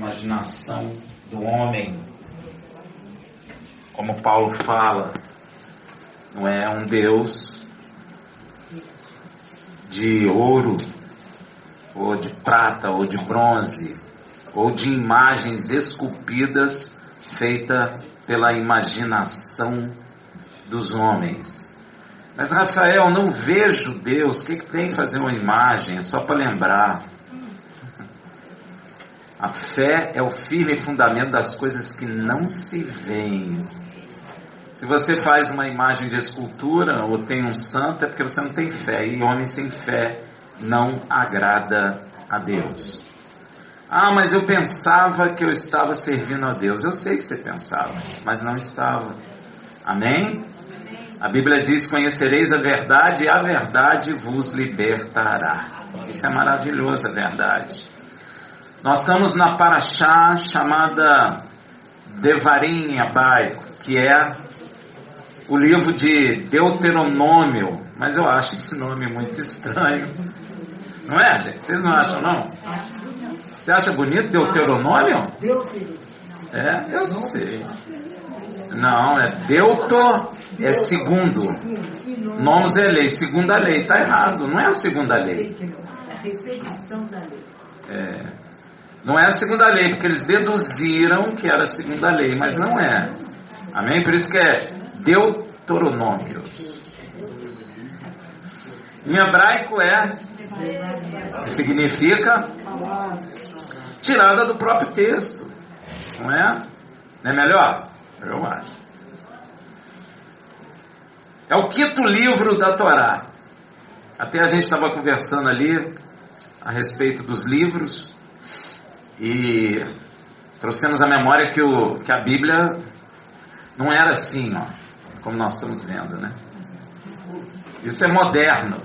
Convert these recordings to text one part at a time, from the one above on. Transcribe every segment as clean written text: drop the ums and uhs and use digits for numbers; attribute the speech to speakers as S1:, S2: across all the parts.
S1: imaginação do homem. Como Paulo fala, não é um Deus de ouro, ou de prata, ou de bronze, ou de imagens esculpidas feitas pela imaginação dos homens. Mas, Rafael, não vejo Deus. O que tem que fazer uma imagem? É só para lembrar. A fé é o firme fundamento das coisas que não se veem. Se você faz uma imagem de escultura ou tem um santo, é porque você não tem fé. E homem sem fé não agrada a Deus. Ah, mas eu pensava que eu estava servindo a Deus. Eu sei que você pensava, mas não estava. Amém? A Bíblia diz: conhecereis a verdade e a verdade vos libertará. Isso é maravilhoso, a verdade. Nós estamos na paraxá chamada Devarim em hebraico, que é o livro de Deuteronômio. Mas eu acho esse nome muito estranho. Não é, gente? Vocês não acham, não? Você acha bonito Deuteronômio? É, eu sei. Não, é Deuto, é segundo. Nomos é lei, segunda lei. Está errado, não é a segunda lei.
S2: A repetição da lei.
S1: Não é a segunda lei, porque eles deduziram que era a segunda lei, mas não é. Amém? Por isso que é Deuteronômio. Em hebraico que significa tirada do próprio texto. Não é? Não é melhor? Eu acho. É o 5º livro da Torá. Até a gente estava conversando ali a respeito dos livros e trouxemos à memória que a Bíblia não era assim, ó, como nós estamos vendo, né? Isso é moderno.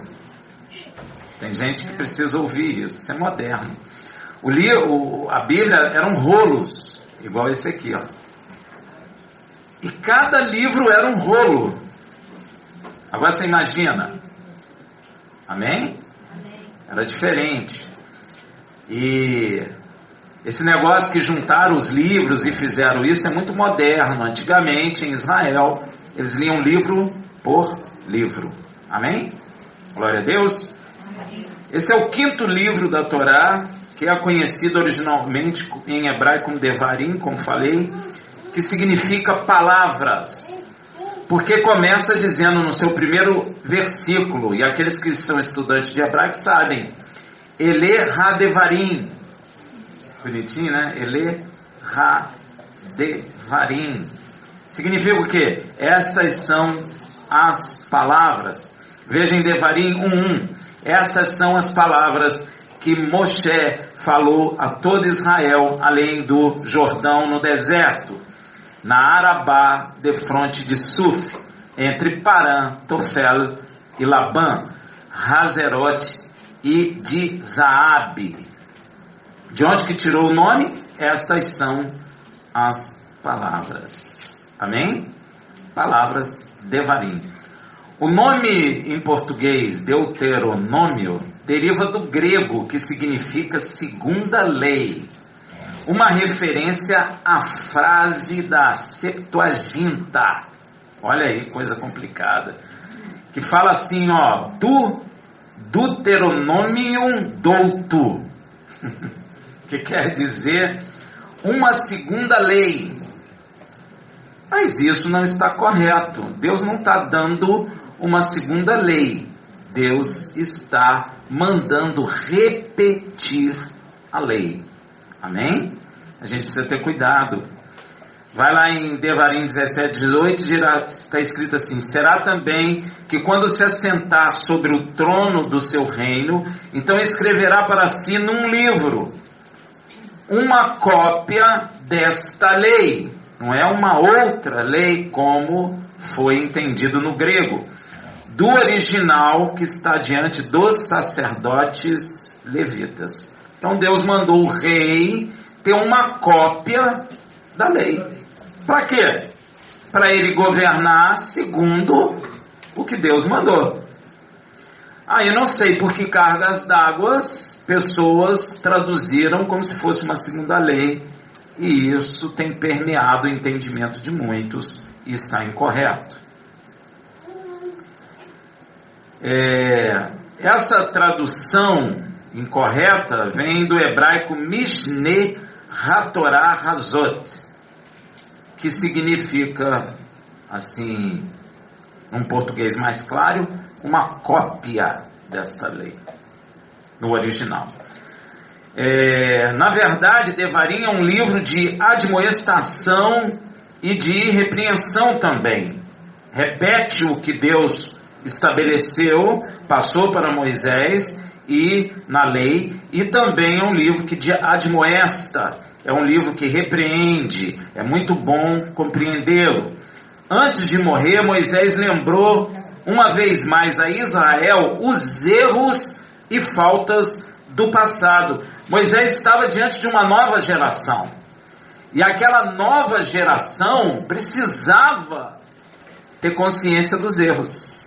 S1: Tem gente que precisa ouvir isso. Isso é moderno. A Bíblia eram rolos, igual esse aqui, ó. E cada livro era um rolo. Agora você imagina. Amém? Era diferente. E esse negócio que juntaram os livros e fizeram isso é muito moderno. Antigamente, em Israel, eles liam livro por livro. Amém? Glória a Deus. Esse é o 5º livro da Torá, que é conhecido originalmente em hebraico como Devarim, como falei, que significa palavras, porque começa dizendo no seu primeiro versículo, e aqueles que são estudantes de hebraico sabem, Ele ha-devarim, bonitinho, né? Ele ha-devarim, significa o quê? Estas são as palavras. Veja em Devarim 1:1, estas são as palavras que Moshe falou a todo Israel, além do Jordão no deserto, na Arabá, defronte de Suf, entre Parã, Tofel e Labã, Hazerote e de Zaabe. De onde que tirou o nome? Estas são as palavras. Amém? Palavras Devarim. O nome em português, Deuteronômio, deriva do grego, que significa segunda lei. Uma referência à frase da Septuaginta. Olha aí, coisa complicada. Que fala assim, ó, Deuteronomium douto. Que quer dizer uma segunda lei. Mas isso não está correto. Deus não está dando uma segunda lei. Deus está mandando repetir a lei. Amém? A gente precisa ter cuidado. Vai lá em Devarim 17:18, está escrito assim: será também que quando se assentar sobre o trono do seu reino, então escreverá para si num livro uma cópia desta lei. Não é uma outra lei como foi entendido no grego, do original que está diante dos sacerdotes levitas. Então Deus mandou o rei ter uma cópia da lei. Para quê? Para ele governar segundo o que Deus mandou. Eu não sei por que cargas d'água pessoas traduziram como se fosse uma segunda lei, e isso tem permeado o entendimento de muitos e está incorreto. Essa tradução incorreta vem do hebraico Mishneh HaTorah Hazot, que significa, assim, num português mais claro, uma cópia desta lei, no original. Na verdade, Devarim é um livro de admoestação e de repreensão também. Repete o que Deus estabeleceu, passou para Moisés e na lei, e também é um livro que admoesta, é um livro que repreende, é muito bom compreendê-lo. Antes de morrer, Moisés lembrou uma vez mais a Israel os erros e faltas do passado. Moisés estava diante de uma nova geração, e aquela nova geração precisava ter consciência dos erros.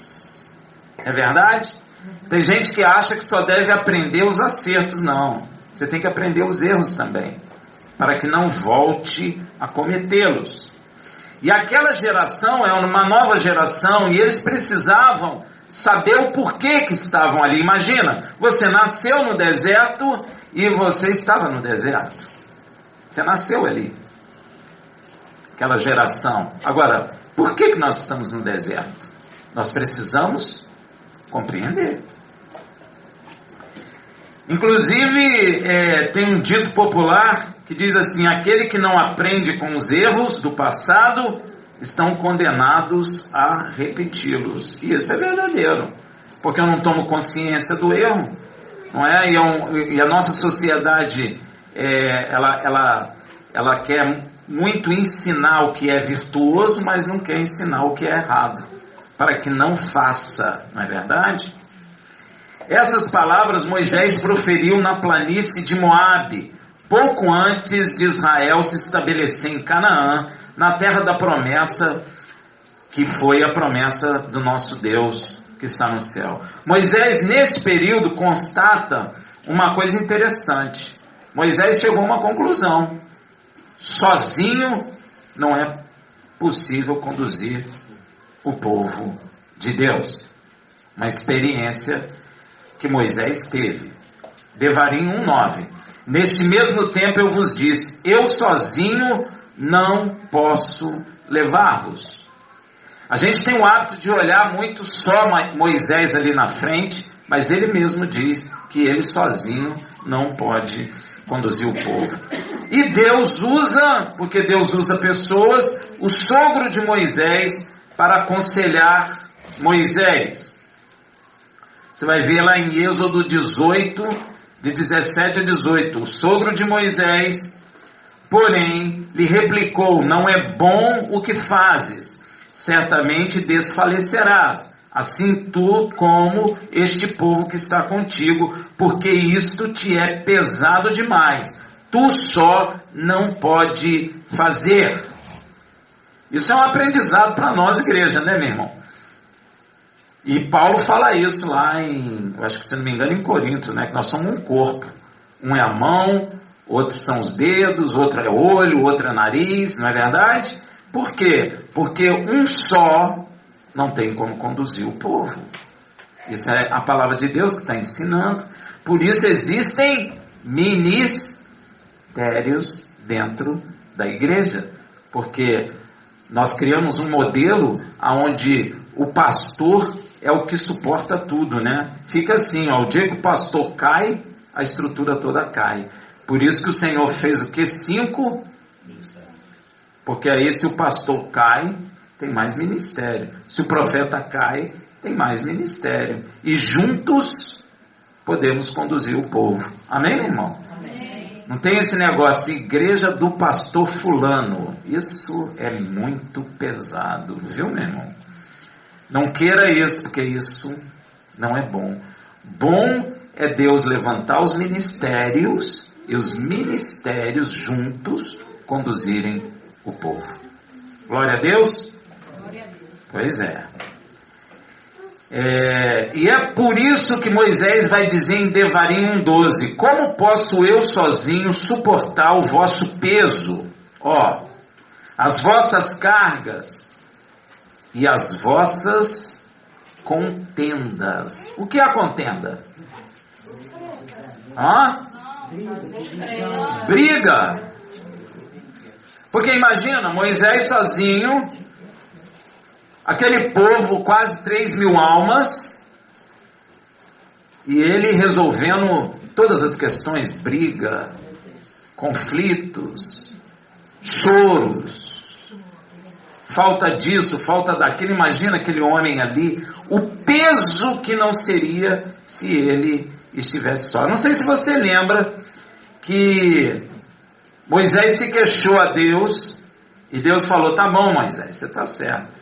S1: É verdade? Tem gente que acha que só deve aprender os acertos. Não, você tem que aprender os erros também, para que não volte a cometê-los. E aquela geração é uma nova geração, e eles precisavam saber o porquê que estavam ali. Imagina, você nasceu no deserto e você estava no deserto. Você nasceu ali. Aquela geração. Agora, por que nós estamos no deserto? Nós precisamos compreender. Inclusive, tem um dito popular que diz assim: aquele que não aprende com os erros do passado estão condenados a repeti-los. E isso é verdadeiro, porque eu não tomo consciência do erro, não é? E a nossa sociedade, ela quer muito ensinar o que é virtuoso, mas não quer ensinar o que é errado, para que não faça, não é verdade? Essas palavras Moisés proferiu na planície de Moabe, pouco antes de Israel se estabelecer em Canaã, na terra da promessa, que foi a promessa do nosso Deus que está no céu. Moisés, nesse período, constata uma coisa interessante. Moisés chegou a uma conclusão: sozinho não é possível conduzir o povo de Deus. Uma experiência que Moisés teve. Devarim 1:9. Neste mesmo tempo eu vos disse: eu sozinho não posso levar-vos. A gente tem o hábito de olhar muito só Moisés ali na frente, mas ele mesmo diz que ele sozinho não pode conduzir o povo. E Deus usa, porque Deus usa pessoas, o sogro de Moisés para aconselhar Moisés. Você vai ver lá em Êxodo 18, de 17 a 18, o sogro de Moisés, porém, lhe replicou: não é bom o que fazes, certamente desfalecerás, assim tu como este povo que está contigo, porque isto te é pesado demais, tu só não pode fazer. Isso é um aprendizado para nós, igreja, né, meu irmão? E Paulo fala isso lá em, acho que se não me engano, em Corinto, né? Que nós somos um corpo. Um é a mão, outro são os dedos, outro é olho, outro é nariz, não é verdade? Por quê? Porque um só não tem como conduzir o povo. Isso é a palavra de Deus que está ensinando. Por isso existem ministérios dentro da igreja. Porque nós criamos um modelo onde o pastor é o que suporta tudo, né? Fica assim, ó, o dia que o pastor cai, a estrutura toda cai. Por isso que o Senhor fez o quê? 5? Porque aí se o pastor cai, tem mais ministério. Se o profeta cai, tem mais ministério. E juntos podemos conduzir o povo. Amém, irmão? Amém. Não tem esse negócio, igreja do pastor fulano. Isso é muito pesado, viu, meu irmão? Não queira isso, porque isso não é bom. Bom é Deus levantar os ministérios e os ministérios juntos conduzirem o povo. Glória a Deus? Glória a Deus. Pois é. E é por isso que Moisés vai dizer em Devarim 1:12: como posso eu sozinho suportar o vosso peso, as vossas cargas e as vossas contendas? O que é a contenda? Briga. Porque imagina, Moisés sozinho, aquele povo, quase 3.000 almas, e ele resolvendo todas as questões, briga, conflitos, choros, falta disso, falta daquilo. Imagina aquele homem ali, o peso que não seria se ele estivesse só. Não sei se você lembra que Moisés se queixou a Deus, e Deus falou: tá bom, Moisés, você está certo,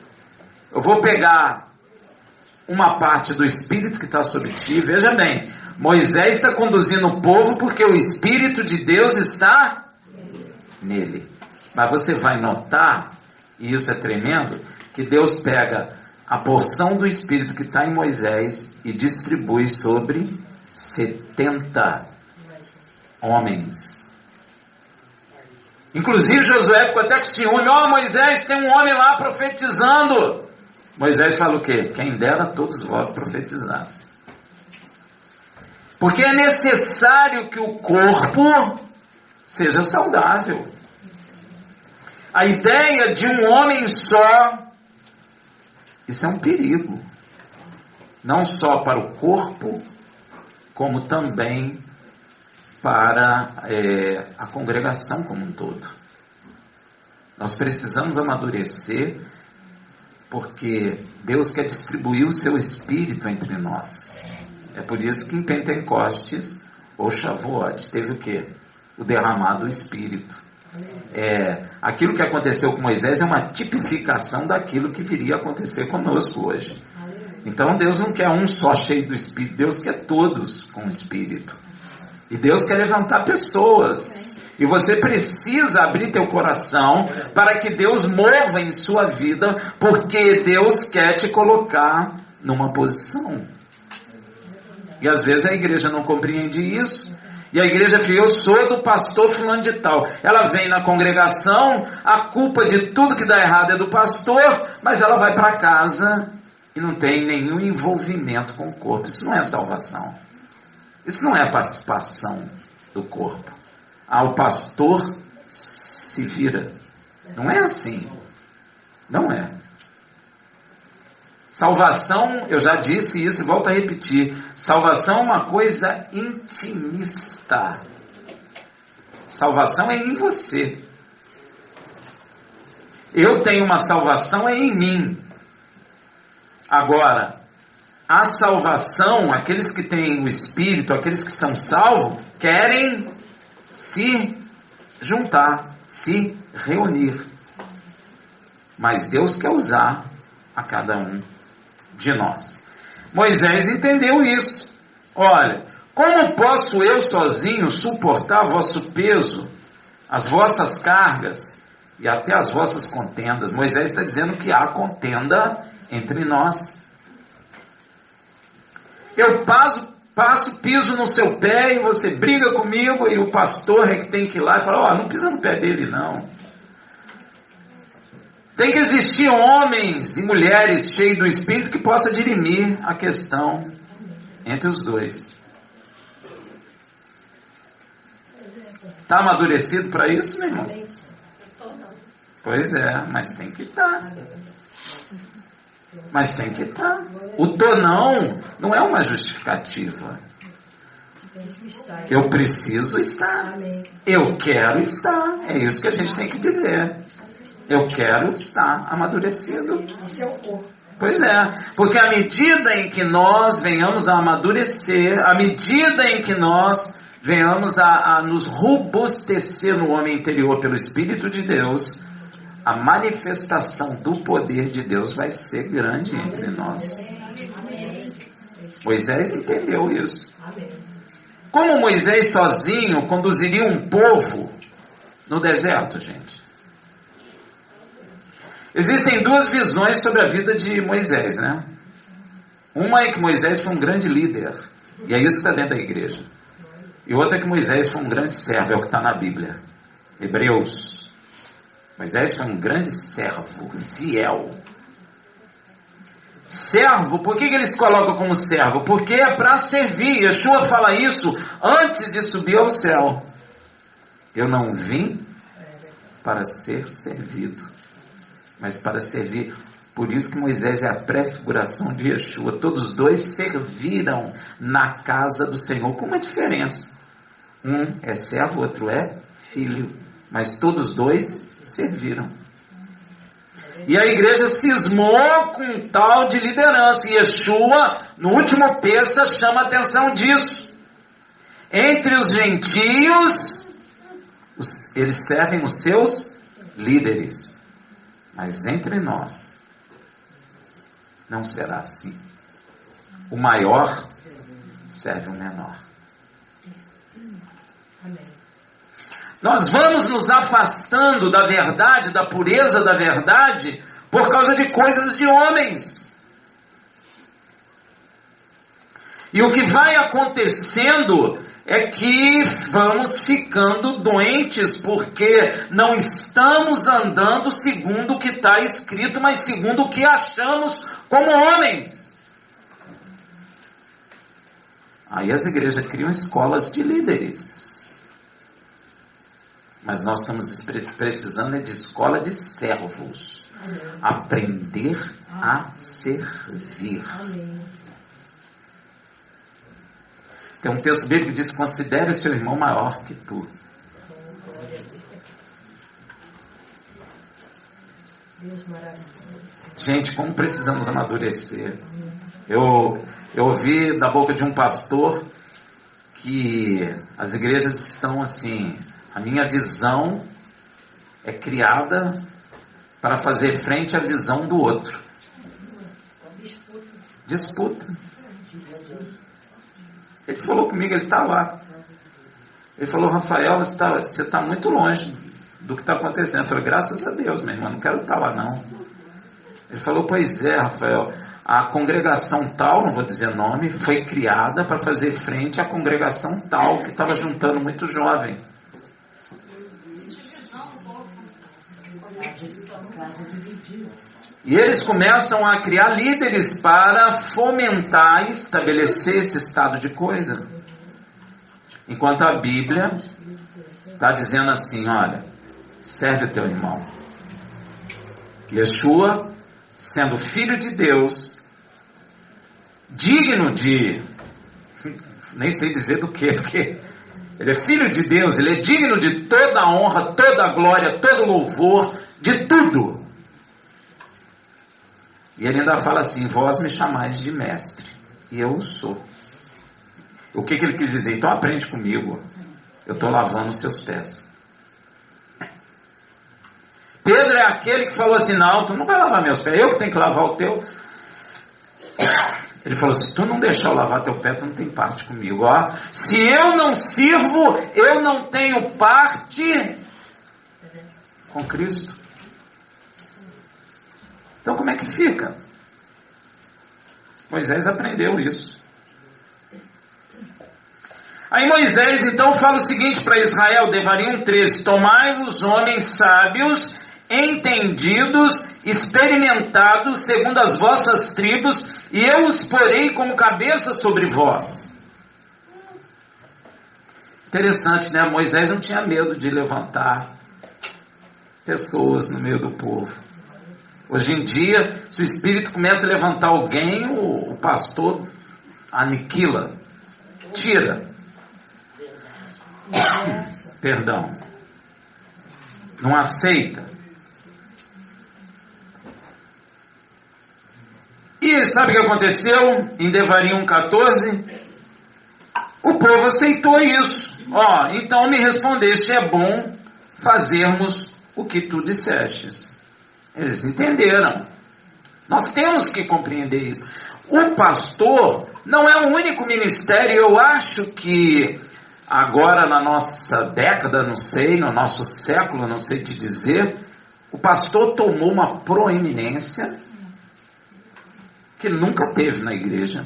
S1: eu vou pegar uma parte do Espírito que está sobre ti. Veja bem, Moisés está conduzindo o povo porque o Espírito de Deus está nele. Mas você vai notar, e isso é tremendo, que Deus pega a porção do Espírito que está em Moisés e distribui sobre 70 homens. Inclusive Josué ficou até com ciúme: Moisés, tem um homem lá profetizando. Moisés fala o quê? Quem dera todos vós profetizassem. Porque é necessário que o corpo seja saudável. A ideia de um homem só, isso é um perigo. Não só para o corpo, como também para a congregação como um todo. Nós precisamos amadurecer, porque Deus quer distribuir o seu Espírito entre nós. É por isso que em Pentecostes, ou Shavuot, teve o quê? O derramado do Espírito. Aquilo que aconteceu com Moisés é uma tipificação daquilo que viria a acontecer conosco hoje. Então Deus não quer um só cheio do Espírito, Deus quer todos com o Espírito. E Deus quer levantar pessoas. E você precisa abrir teu coração para que Deus mova em sua vida, porque Deus quer te colocar numa posição. E às vezes a igreja não compreende isso. E a igreja fica: eu sou do pastor fulano de tal. Ela vem na congregação, a culpa de tudo que dá errado é do pastor, mas ela vai para casa e não tem nenhum envolvimento com o corpo. Isso não é salvação. Isso não é participação do corpo. O pastor se vira. Não é assim. Não é. Salvação, eu já disse isso e volto a repetir. Salvação é uma coisa intimista. Salvação é em você. Eu tenho uma salvação em mim. Agora, a salvação, aqueles que têm o Espírito, aqueles que são salvos, querem se juntar, se reunir. Mas Deus quer usar a cada um de nós. Moisés entendeu isso. Olha, como posso eu sozinho suportar vosso peso, as vossas cargas e até as vossas contendas? Moisés está dizendo que há contenda entre nós. Eu piso no seu pé e você briga comigo, e o pastor é que tem que ir lá e falar: não pisa no pé dele não. Tem que existir homens e mulheres cheios do Espírito que possam dirimir a questão entre os dois. Está amadurecido para isso, meu irmão? Pois é, mas tem que estar. Mas tem que estar. O tonão não é uma justificativa. Eu preciso estar. Eu quero estar. É isso que a gente tem que dizer. Eu quero estar amadurecido. Pois é, porque à medida em que nós venhamos a amadurecer, à medida em que nós venhamos a nos robustecer no homem interior pelo Espírito de Deus, a manifestação do poder de Deus vai ser grande entre nós. Moisés entendeu isso. Como Moisés sozinho conduziria um povo no deserto, gente? Existem duas visões sobre a vida de Moisés, né? Uma é que Moisés foi um grande líder, e é isso que está dentro da igreja. E outra é que Moisés foi um grande servo, é o que está na Bíblia. Hebreus. Moisés foi um grande servo, fiel. Servo, por que eles colocam como servo? Porque é para servir. Yeshua fala isso antes de subir ao céu. Eu não vim para ser servido, mas para servir. Por isso que Moisés é a prefiguração de Yeshua. Todos os dois serviram na casa do Senhor, com uma diferença. Um é servo, o outro é filho. Mas todos os dois serviram. E a igreja cismou com um tal de liderança. E Yeshua, no último Pêssah, chama a atenção disso. Entre os gentios, eles servem os seus líderes. Mas entre nós, não será assim. O maior serve o menor. Nós vamos nos afastando da verdade, da pureza da verdade, por causa de coisas de homens. E o que vai acontecendo é que vamos ficando doentes, porque não estamos andando segundo o que está escrito, mas segundo o que achamos como homens. Aí as igrejas criam escolas de líderes. Mas nós estamos precisando de escola de servos. Aprender a servir. Tem um texto bíblico que diz: considere o seu irmão maior que tu. Gente, como precisamos amadurecer. Eu ouvi da boca de um pastor que as igrejas estão assim... A minha visão é criada para fazer frente à visão do outro. Disputa. Ele falou comigo, ele está lá. Ele falou: Rafael, você está muito longe do que está acontecendo. Eu falei: graças a Deus, meu irmão, não quero estar lá não. Ele falou: pois é, Rafael, a congregação tal, não vou dizer nome, foi criada para fazer frente à congregação tal, que estava juntando muito jovem. E eles começam a criar líderes para fomentar e estabelecer esse estado de coisa. Enquanto a Bíblia está dizendo assim: olha, serve o teu irmão. Yeshua, sendo filho de Deus, digno de, nem sei dizer do que, porque ele é filho de Deus, ele é digno de toda a honra, toda a glória, todo o louvor, de tudo. E ele ainda fala assim: vós me chamais de mestre, e eu o sou. O que ele quis dizer? Então aprende comigo, eu estou lavando os seus pés. Pedro é aquele que falou assim: não, tu não vai lavar meus pés, eu que tenho que lavar o teu. Ele falou: se tu não deixar eu lavar teu pé, tu não tem parte comigo. Ó, se eu não sirvo, eu não tenho parte com Cristo. Então como é que fica? Moisés aprendeu isso. Aí Moisés então fala o seguinte para Israel, Devarim 13: tomai-vos homens sábios, entendidos, experimentados, segundo as vossas tribos, e eu os porei como cabeça sobre vós. Interessante, né? Moisés não tinha medo de levantar pessoas no meio do povo. Hoje em dia, se o Espírito começa a levantar alguém, o pastor aniquila, tira. Perdão. Não aceita. E sabe o que aconteceu em Devarim 14? O povo aceitou isso. Ó, então me respondeste: é bom fazermos o que tu dissestes. Eles entenderam. Nós temos que compreender isso. O pastor não é o único ministério. Eu acho que agora na nossa década, não sei, no nosso século, não sei te dizer, o pastor tomou uma proeminência que nunca teve na igreja.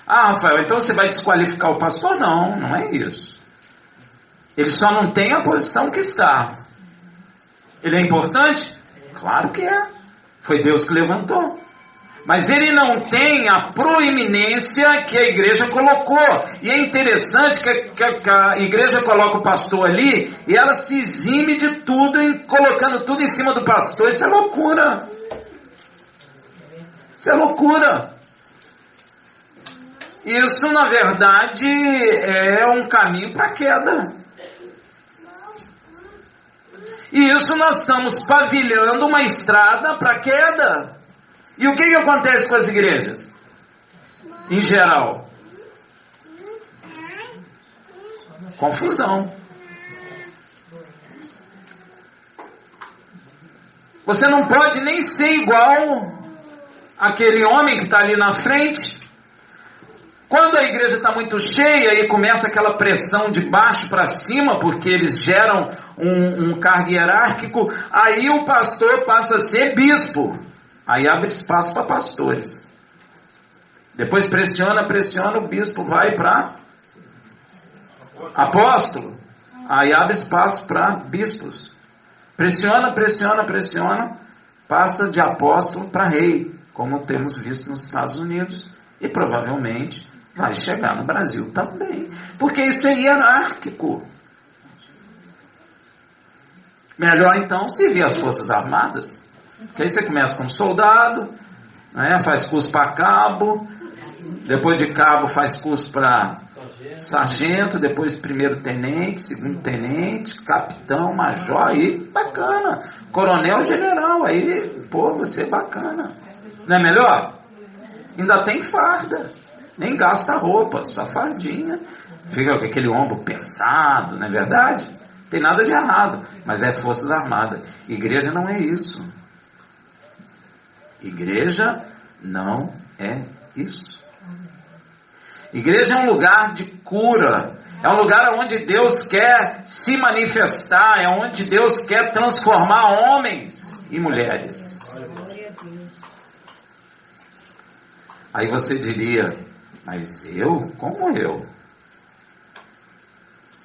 S1: Ah, Rafael, então você vai desqualificar o pastor? Não, não é isso. Ele só não tem a posição que está. Ele é importante? Claro que é. Foi Deus que levantou. Mas ele não tem a proeminência que a igreja colocou. E é interessante que a igreja coloca o pastor ali e ela se exime de tudo, colocando tudo em cima do pastor. Isso é loucura. Isso é loucura. Isso, na verdade, é um caminho para a queda. E isso nós estamos pavilhando uma estrada para a queda. E o que acontece com as igrejas? Em geral? Confusão. Você não pode nem ser igual àquele homem que está ali na frente. Quando a igreja está muito cheia e começa aquela pressão de baixo para cima, porque eles geram um cargo hierárquico, aí o pastor passa a ser bispo. Aí abre espaço para pastores. Depois pressiona, o bispo vai para apóstolo. Aí abre espaço para bispos. Pressiona, passa de apóstolo para rei, como temos visto nos Estados Unidos e provavelmente vai chegar no Brasil também, porque isso é hierárquico. Melhor então servir as Forças Armadas, porque aí você começa como soldado, né, faz curso para cabo, depois de cabo faz curso para sargento, depois primeiro tenente, segundo tenente, capitão, major, aí bacana, coronel, general, aí pô, você é bacana, não é melhor? Ainda tem farda. Nem gasta roupa, só fardinha. Fica com aquele ombro pesado, não é verdade? Tem nada de errado, mas é Forças Armadas. Igreja não é isso. Igreja não é isso. Igreja é um lugar de cura. É um lugar onde Deus quer se manifestar. É onde Deus quer transformar homens e mulheres. Aí você diria... Mas eu? Como eu?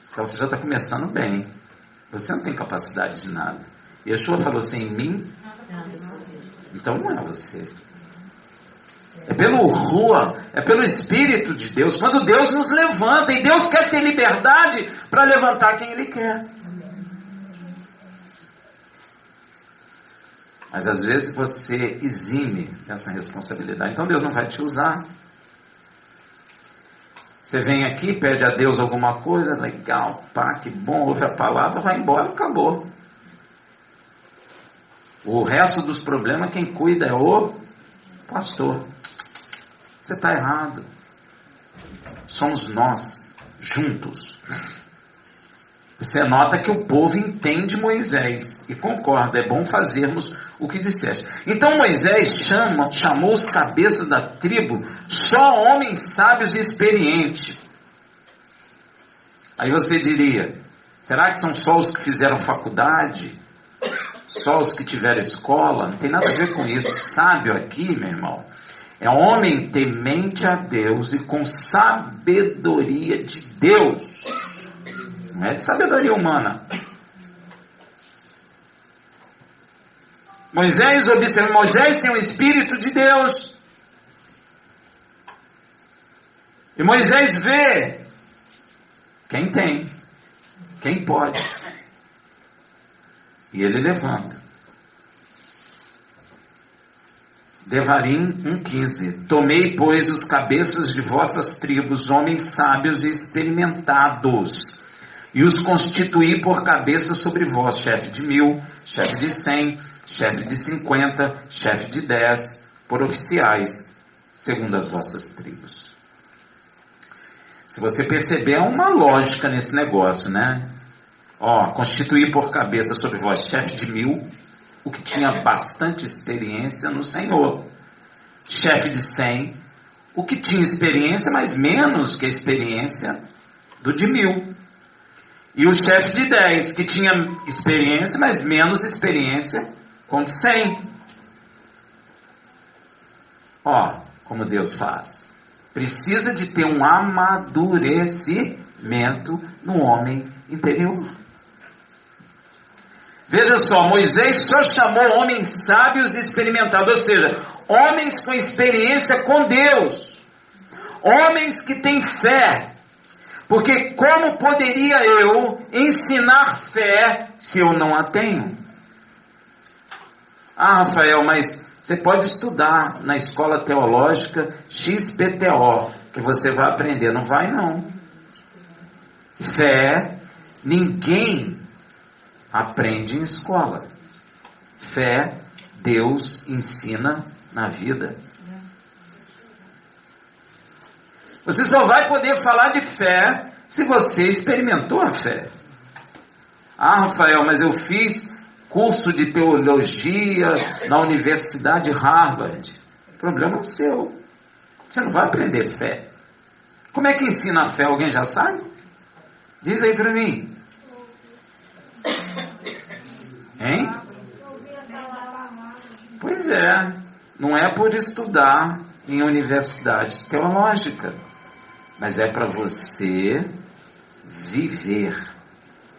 S1: Então você já está começando bem. Você não tem capacidade de nada. Yeshua falou assim, em mim? Então não é você. É pelo Rua, é pelo Espírito de Deus. Quando Deus nos levanta, e Deus quer ter liberdade para levantar quem Ele quer. Mas às vezes você exime essa responsabilidade. Então Deus não vai te usar. Você vem aqui, pede a Deus alguma coisa, legal, pá, que bom, ouve a palavra, vai embora, acabou. O resto dos problemas, quem cuida é o pastor. Você está errado. Somos nós, juntos. Você nota que o povo entende Moisés e concorda, é bom fazermos o que disseste. Então Moisés chamou os cabeças da tribo, só homens sábios e experientes. Aí você diria, será que são só os que fizeram faculdade? Só os que tiveram escola? Não tem nada a ver com isso. Sábio aqui, meu irmão, é homem temente a Deus e com sabedoria de Deus. Não é de sabedoria humana. Moisés observa, Moisés tem o Espírito de Deus. E Moisés vê quem tem, quem pode. E ele levanta. Devarim 1,15. Tomei, pois, os cabeças de vossas tribos, homens sábios e experimentados, e os constituí por cabeça sobre vós, chefe de 1000, chefe de 100, chefe de 50, chefe de 10, por oficiais, segundo as vossas tribos. Se você perceber, há uma lógica nesse negócio, né? Constituir por cabeça sobre vós, chefe de 1000, o que tinha bastante experiência no Senhor. Chefe de 100, o que tinha experiência, mas menos que a experiência do de 1000. E o chefe de 10, que tinha experiência, mas menos experiência Conte 100. Ó, como Deus faz. Precisa de ter um amadurecimento no homem interior. Veja só, Moisés só chamou homens sábios e experimentados, ou seja, homens com experiência com Deus, homens que têm fé, porque como poderia eu ensinar fé se eu não a tenho? Ah, Rafael, mas você pode estudar na escola teológica XPTO, que você vai aprender. Não vai, não. Fé, ninguém aprende em escola. Fé, Deus ensina na vida. Você só vai poder falar de fé se você experimentou a fé. Ah, Rafael, mas eu fiz curso de teologia na Universidade Harvard. O problema é seu. Você não vai aprender fé. Como é que ensina a fé? Alguém já sabe? Diz aí para mim. Hein? Pois é. Não é por estudar em universidade teológica, mas é para você viver,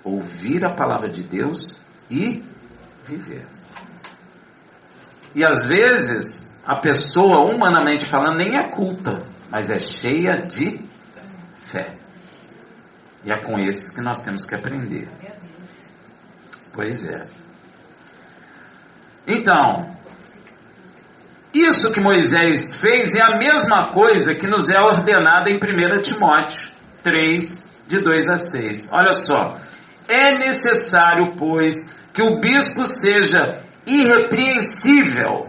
S1: ouvir a palavra de Deus e viver. E às vezes a pessoa, humanamente falando, nem é culta, mas é cheia de fé. E é com esses que nós temos que aprender. Pois é. Então, isso que Moisés fez é a mesma coisa que nos é ordenada em 1 Timóteo 3, de 2 a 6. Olha só. É necessário, pois, que o bispo seja irrepreensível.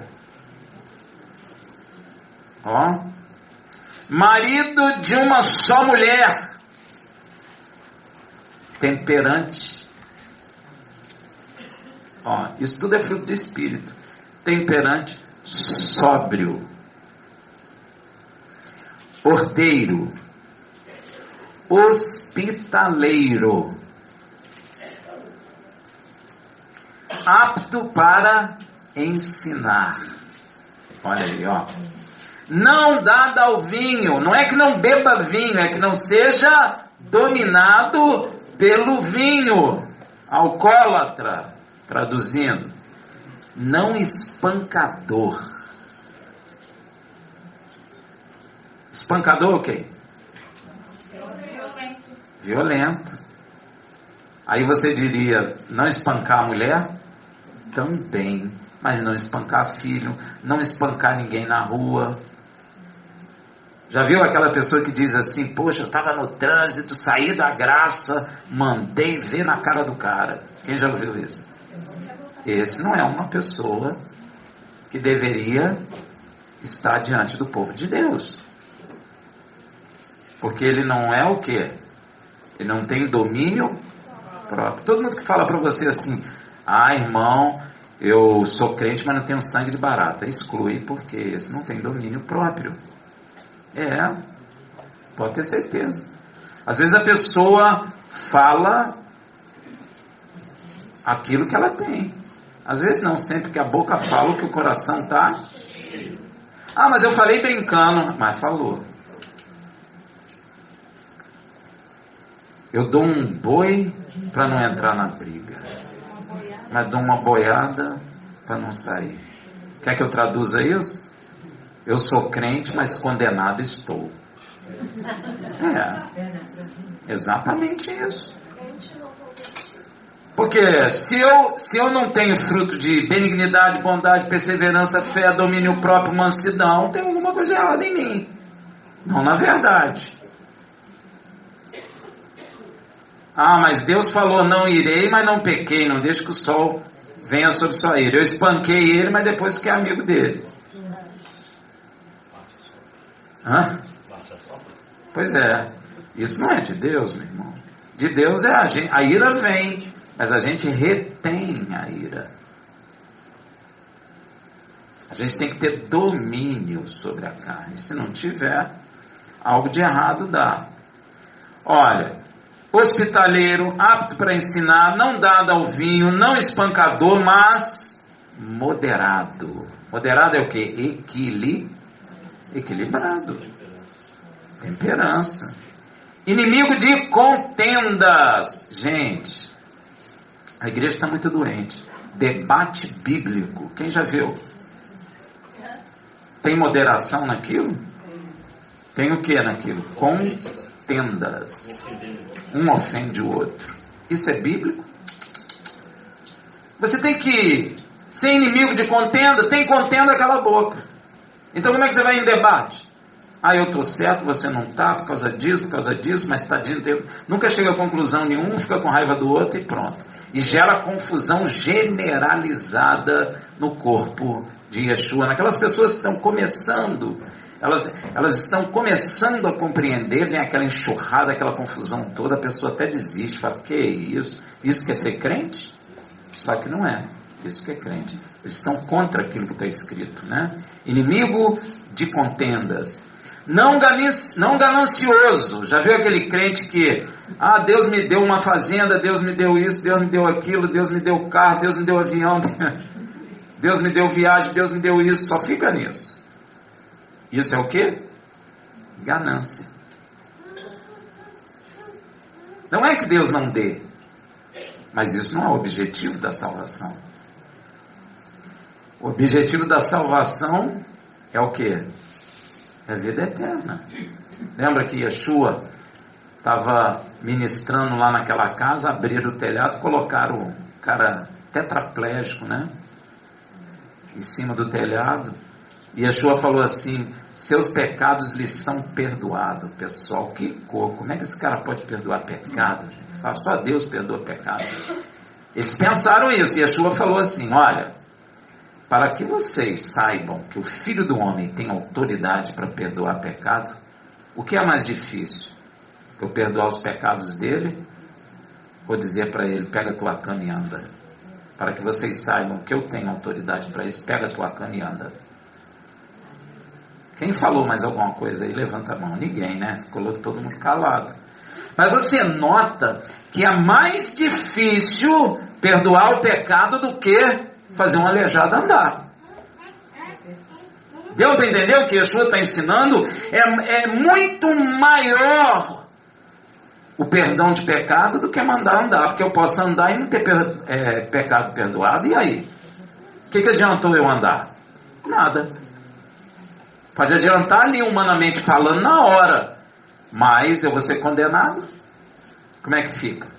S1: Ó. Marido de uma só mulher. Temperante. Ó, isso tudo é fruto do Espírito. Temperante, sóbrio, ordeiro, hospitaleiro, apto para ensinar. Olha aí, ó. Não dado ao vinho. Não é que não beba vinho, é que não seja dominado pelo vinho. Alcoólatra, traduzindo. Não espancador. Espancador o quê? Violento. Aí você diria, não espancar a mulher? Também. Mas não espancar filho, não espancar ninguém na rua. Já viu aquela pessoa que diz assim, poxa, eu estava no trânsito, saí da graça, mandei ver na cara do cara. Quem já ouviu isso? Esse não é uma pessoa que deveria estar diante do povo de Deus. Porque ele não é o quê? Ele não tem domínio próprio. Todo mundo que fala para você assim, ah, irmão, eu sou crente, mas não tenho sangue de barata. Exclui, porque esse não tem domínio próprio. Pode ter certeza. Às vezes a pessoa fala aquilo que ela tem. Às vezes não, sempre que a boca fala o que o coração está. Ah, mas eu falei brincando. Mas falou. Eu dou um boi para não entrar na briga, mas dou uma boiada para não sair. Quer que eu traduza isso? Eu sou crente, mas condenado estou. Exatamente isso. Porque se eu não tenho fruto de benignidade, bondade, perseverança, fé, domínio próprio, mansidão, tem alguma coisa errada em mim. Não na verdade. Ah, mas Deus falou, não irei, mas não pequei, não deixe que o sol venha sobre sua ira. Eu espanquei ele, mas depois fiquei amigo dele. Hã? Pois é, isso não é de Deus, meu irmão. De Deus é a ira vem, mas a gente retém a ira. A gente tem que ter domínio sobre a carne. Se não tiver, algo de errado dá. Olha, hospitaleiro, apto para ensinar, não dado ao vinho, não espancador, mas moderado. Moderado é o quê? Equilibrado. Temperança. Inimigo de contendas. Gente, a igreja está muito doente. Debate bíblico. Quem já viu? Tem moderação naquilo? Tem o que naquilo? Contendas. Um ofende o outro. Isso é bíblico? Você tem que ser inimigo de contenda. Tem contenda, cala a boca. Então como é que você vai em debate? Eu estou certo, você não está, por causa disso, mas está dizendo. Nunca chega a conclusão nenhuma, fica com raiva do outro e pronto. E gera confusão generalizada no corpo de Yeshua. Naquelas pessoas que estão começando, elas estão começando a compreender, vem aquela enxurrada, aquela confusão toda, a pessoa até desiste, fala, que isso? Isso quer ser crente? Só que não é. Isso que é crente. Eles estão contra aquilo que está escrito, né? Inimigo de contendas. Não ganancioso. Já viu aquele crente que Deus me deu uma fazenda, Deus me deu isso, Deus me deu aquilo, Deus me deu carro, Deus me deu avião, Deus me deu viagem, Deus me deu isso, só fica nisso. Isso é o quê? Ganância. Não é que Deus não dê, mas isso não é o objetivo da salvação. O objetivo da salvação é o quê? É a vida eterna. Lembra que Yeshua estava ministrando lá naquela casa, abriram o telhado, colocaram o cara tetraplégico, né? Em cima do telhado. E Yeshua falou assim, seus pecados lhes são perdoados. Pessoal, que coco, como é que esse cara pode perdoar pecado? Fala, só Deus perdoa pecado. Eles pensaram isso, e Yeshua falou assim, olha, para que vocês saibam que o Filho do Homem tem autoridade para perdoar pecado, o que é mais difícil? Eu perdoar os pecados dele, ou dizer para ele, pega a tua cama e anda? Para que vocês saibam que eu tenho autoridade para isso, pega a tua cama e anda. Quem falou mais alguma coisa aí? Levanta a mão. Ninguém, né? Ficou todo mundo calado. Mas você nota que é mais difícil perdoar o pecado do que fazer um aleijado andar. Deu para entender o que Yeshua está ensinando? É muito maior o perdão de pecado do que mandar andar. Porque eu posso andar e não ter pecado perdoado. E aí? O que adiantou eu andar? Nada. Pode adiantar ali humanamente falando na hora, mas eu vou ser condenado? Como é que fica?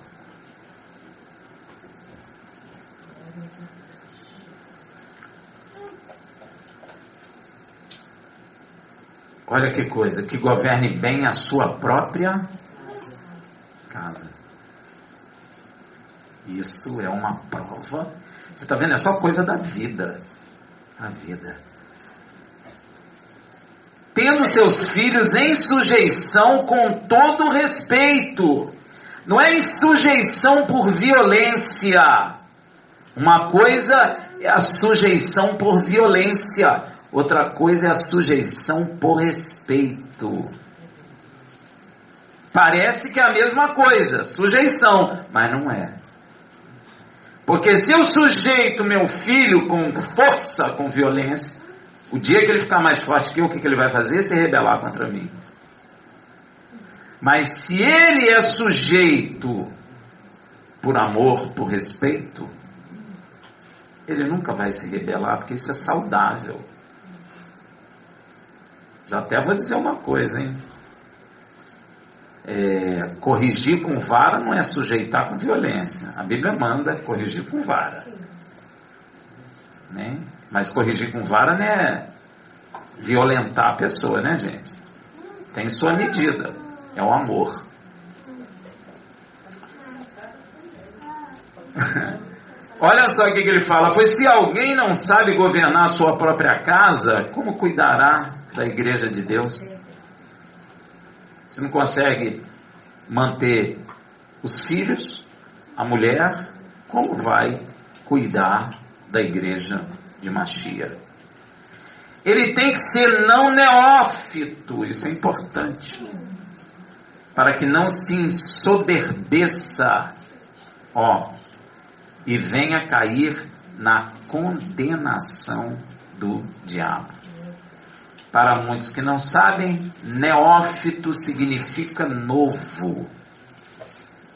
S1: Olha que coisa, que governe bem a sua própria casa. Isso é uma prova. Você está vendo? É só coisa da vida. A vida. Tendo seus filhos em sujeição com todo respeito. Não é em sujeição por violência. Uma coisa é a sujeição por violência. Outra coisa é a sujeição por respeito. Parece que é a mesma coisa, sujeição, mas não é. Porque se eu sujeito meu filho com força, com violência, o dia que ele ficar mais forte que eu, o que ele vai fazer? Se rebelar contra mim. Mas se ele é sujeito por amor, por respeito, ele nunca vai se rebelar, porque isso é saudável. Já até vou dizer uma coisa, hein? Corrigir com vara não é sujeitar com violência. A Bíblia manda corrigir com vara. Né? Mas corrigir com vara não é violentar a pessoa, né, gente? Tem sua medida. É o amor. Olha só o que ele fala. Pois se alguém não sabe governar a sua própria casa, como cuidará da igreja de Deus? Você não consegue manter os filhos, a mulher, como vai cuidar da igreja de Mashiach? Ele tem que ser não neófito, isso é importante, para que não se ensoberbeça, e venha cair na condenação do diabo. Para muitos que não sabem, neófito significa novo.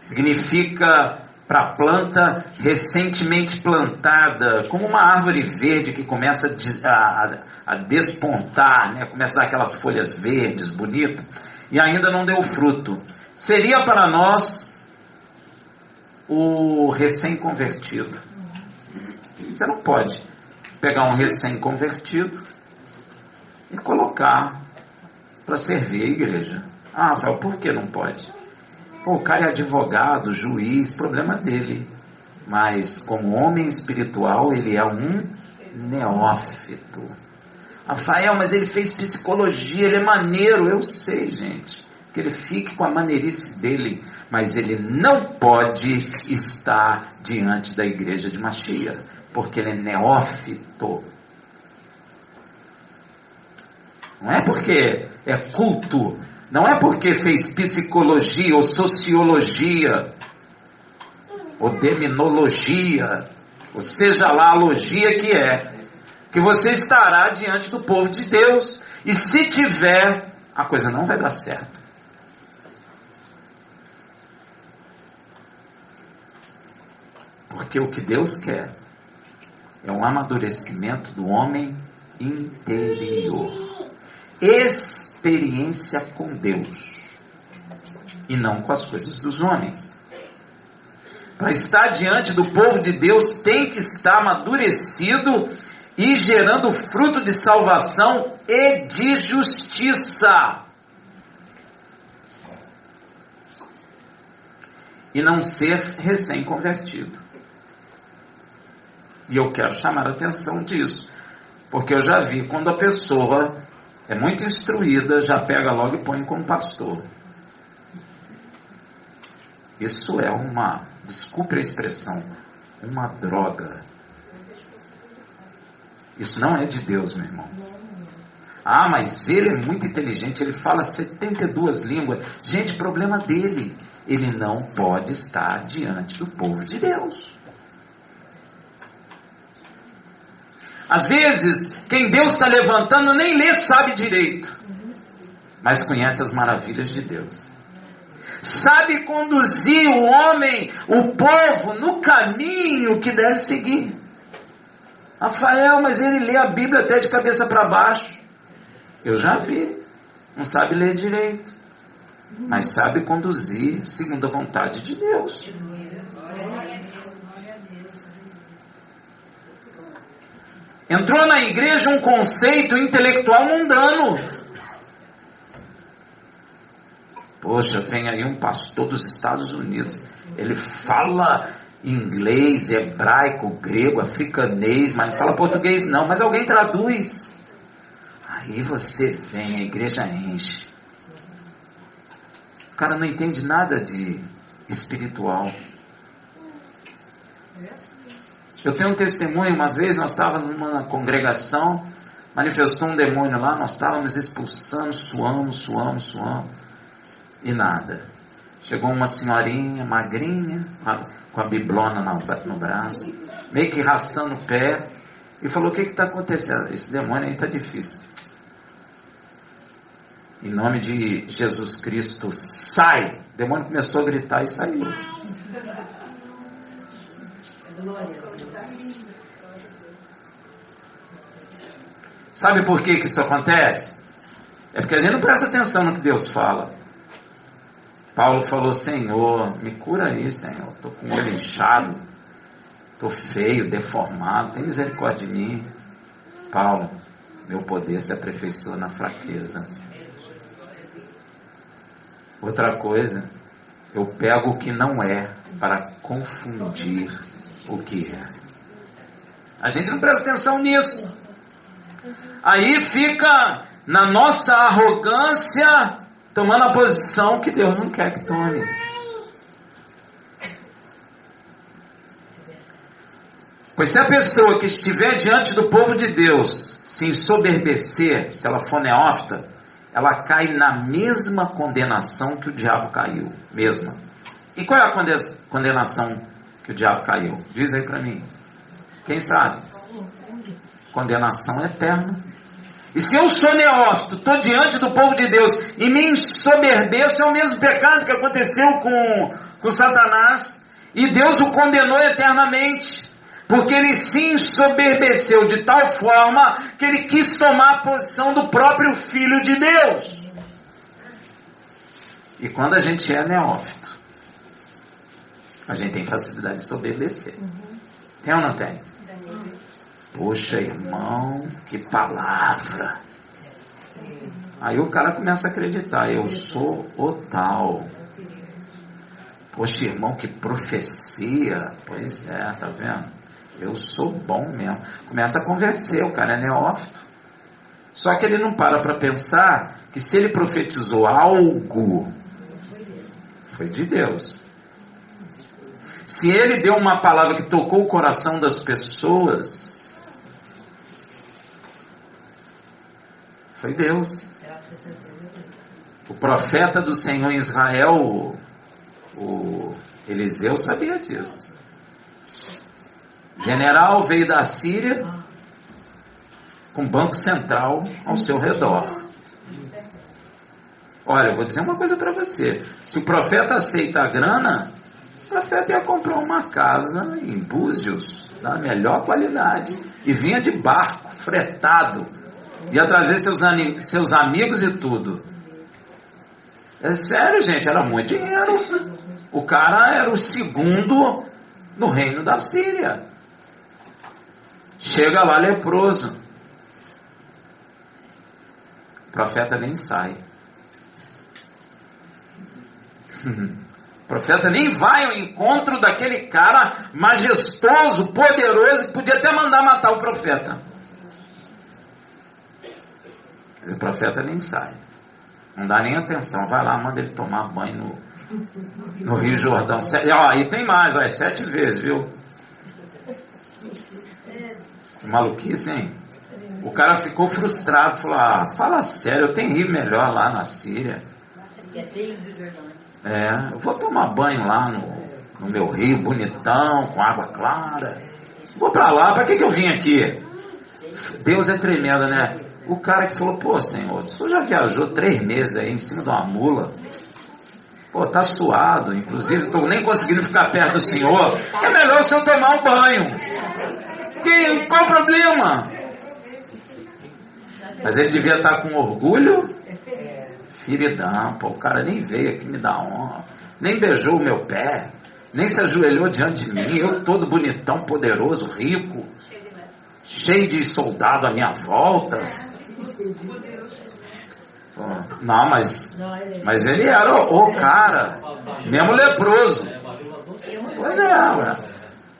S1: Significa para a planta recentemente plantada, como uma árvore verde que começa a despontar, né? Começa a dar aquelas folhas verdes, bonitas, e ainda não deu fruto. Seria para nós o recém-convertido. Você não pode pegar um recém-convertido e colocar para servir a igreja. Ah, Rafael, por que não pode? Pô, o cara é advogado, juiz, problema dele. Mas como homem espiritual, ele é um neófito. Rafael, mas ele fez psicologia, ele é maneiro. Eu sei, gente, que ele fique com a maneirice dele, mas ele não pode estar diante da igreja de Mashiach, porque ele é neófito. Não é porque é culto, não é porque fez psicologia ou sociologia ou demonologia, ou seja lá a logia que você estará diante do povo de Deus. E se tiver, a coisa não vai dar certo. Porque o que Deus quer é um amadurecimento do homem interior. Experiência com Deus e não com as coisas dos homens. Para estar diante do povo de Deus tem que estar amadurecido e gerando fruto de salvação e de justiça, e não ser recém-convertido. E eu quero chamar a atenção disso, porque eu já vi quando a pessoa é muito instruída, já pega logo e põe como pastor. Isso é uma, desculpe a expressão, uma droga. Isso não é de Deus, meu irmão. Ah, mas ele é muito inteligente, ele fala 72 línguas. Gente, problema dele. Ele não pode estar diante do povo de Deus. Às vezes, quem Deus está levantando nem lê, sabe direito, mas conhece as maravilhas de Deus. Sabe conduzir o homem, o povo, no caminho que deve seguir. Rafael, mas ele lê a Bíblia até de cabeça para baixo. Eu já vi. Não sabe ler direito, mas sabe conduzir segundo a vontade de Deus. Entrou na igreja um conceito intelectual mundano. Poxa, vem aí um pastor dos Estados Unidos. Ele fala inglês, hebraico, grego, africanês, mas não fala português não. Mas alguém traduz. Aí você vem, a igreja enche. O cara não entende nada de espiritual. Eu tenho um testemunho, uma vez nós estávamos numa congregação, manifestou um demônio lá, nós estávamos expulsando, suamos, e nada. Chegou uma senhorinha magrinha, com a biblona no braço, meio que arrastando o pé, e falou: o que está acontecendo? Esse demônio aí está difícil. Em nome de Jesus Cristo, sai! O demônio começou a gritar e saiu. Sabe por que isso acontece? É porque a gente não presta atenção no que Deus fala. Paulo falou: Senhor, me cura aí, Senhor. Estou com o olho inchado, estou feio, deformado, tem misericórdia de mim. Paulo, meu poder se aperfeiçoa na fraqueza. Outra coisa, eu pego o que não é para confundir o que é. A gente não presta atenção nisso. Aí fica na nossa arrogância, tomando a posição que Deus não quer que tome. Pois se a pessoa que estiver diante do povo de Deus se ensoberbecer, se ela for neófita, ela cai na mesma condenação que o diabo caiu. Mesma. E qual é a condenação que o diabo caiu? Diz aí para mim. Quem sabe? Condenação eterna. E se eu sou neófito, estou diante do povo de Deus e me ensoberbeço, é o mesmo pecado que aconteceu com Satanás, e Deus o condenou eternamente, porque ele se ensoberbeceu de tal forma que ele quis tomar a posição do próprio Filho de Deus. E quando a gente é neófito, a gente tem facilidade de soberbecer. Tem ou não tem? Poxa, irmão, que palavra. Aí o cara começa a acreditar, eu sou o tal. Poxa, irmão, que profecia. Pois é, tá vendo? Eu sou bom mesmo. Começa a convencer, o cara é neófito. Só que ele não para pensar que se ele profetizou algo, foi de Deus. Se ele deu uma palavra que tocou o coração das pessoas, foi Deus. O profeta do Senhor em Israel, o Eliseu, sabia disso. General veio da Síria com banco central ao seu redor. Olha, eu vou dizer uma coisa para você. Se o profeta aceita a grana, o profeta ia comprar uma casa em Búzios, da melhor qualidade, e vinha de barco, fretado, ia trazer seus amigos e tudo. É sério, gente, era muito dinheiro. O cara era o segundo no reino da Síria. Chega lá leproso. O profeta nem sai. O profeta nem vai ao encontro daquele cara majestoso, poderoso, que podia até mandar matar o profeta. O profeta nem sai. Não dá nem atenção. Vai lá, manda ele tomar banho no Rio Jordão. E tem mais, é 7 vezes, viu? Que maluquice, hein? O cara ficou frustrado, falou, fala sério, eu tenho rio melhor lá na Síria. Eu vou tomar banho lá no meu rio, bonitão, com água clara. Vou pra lá, pra que eu vim aqui? Deus é tremendo, né? O cara que falou, pô, Senhor, o senhor já viajou 3 meses aí em cima de uma mula. Pô, tá suado, inclusive, tô nem conseguindo ficar perto do senhor. É melhor o senhor tomar um banho. Qual o problema? Mas ele devia estar com orgulho. Filidão, pô, o cara nem veio aqui me dar honra, nem beijou o meu pé, nem se ajoelhou diante de mim, eu todo bonitão, poderoso, rico, cheio de soldado à minha volta. Pô, não, mas ele era o cara, mesmo leproso. Pois é,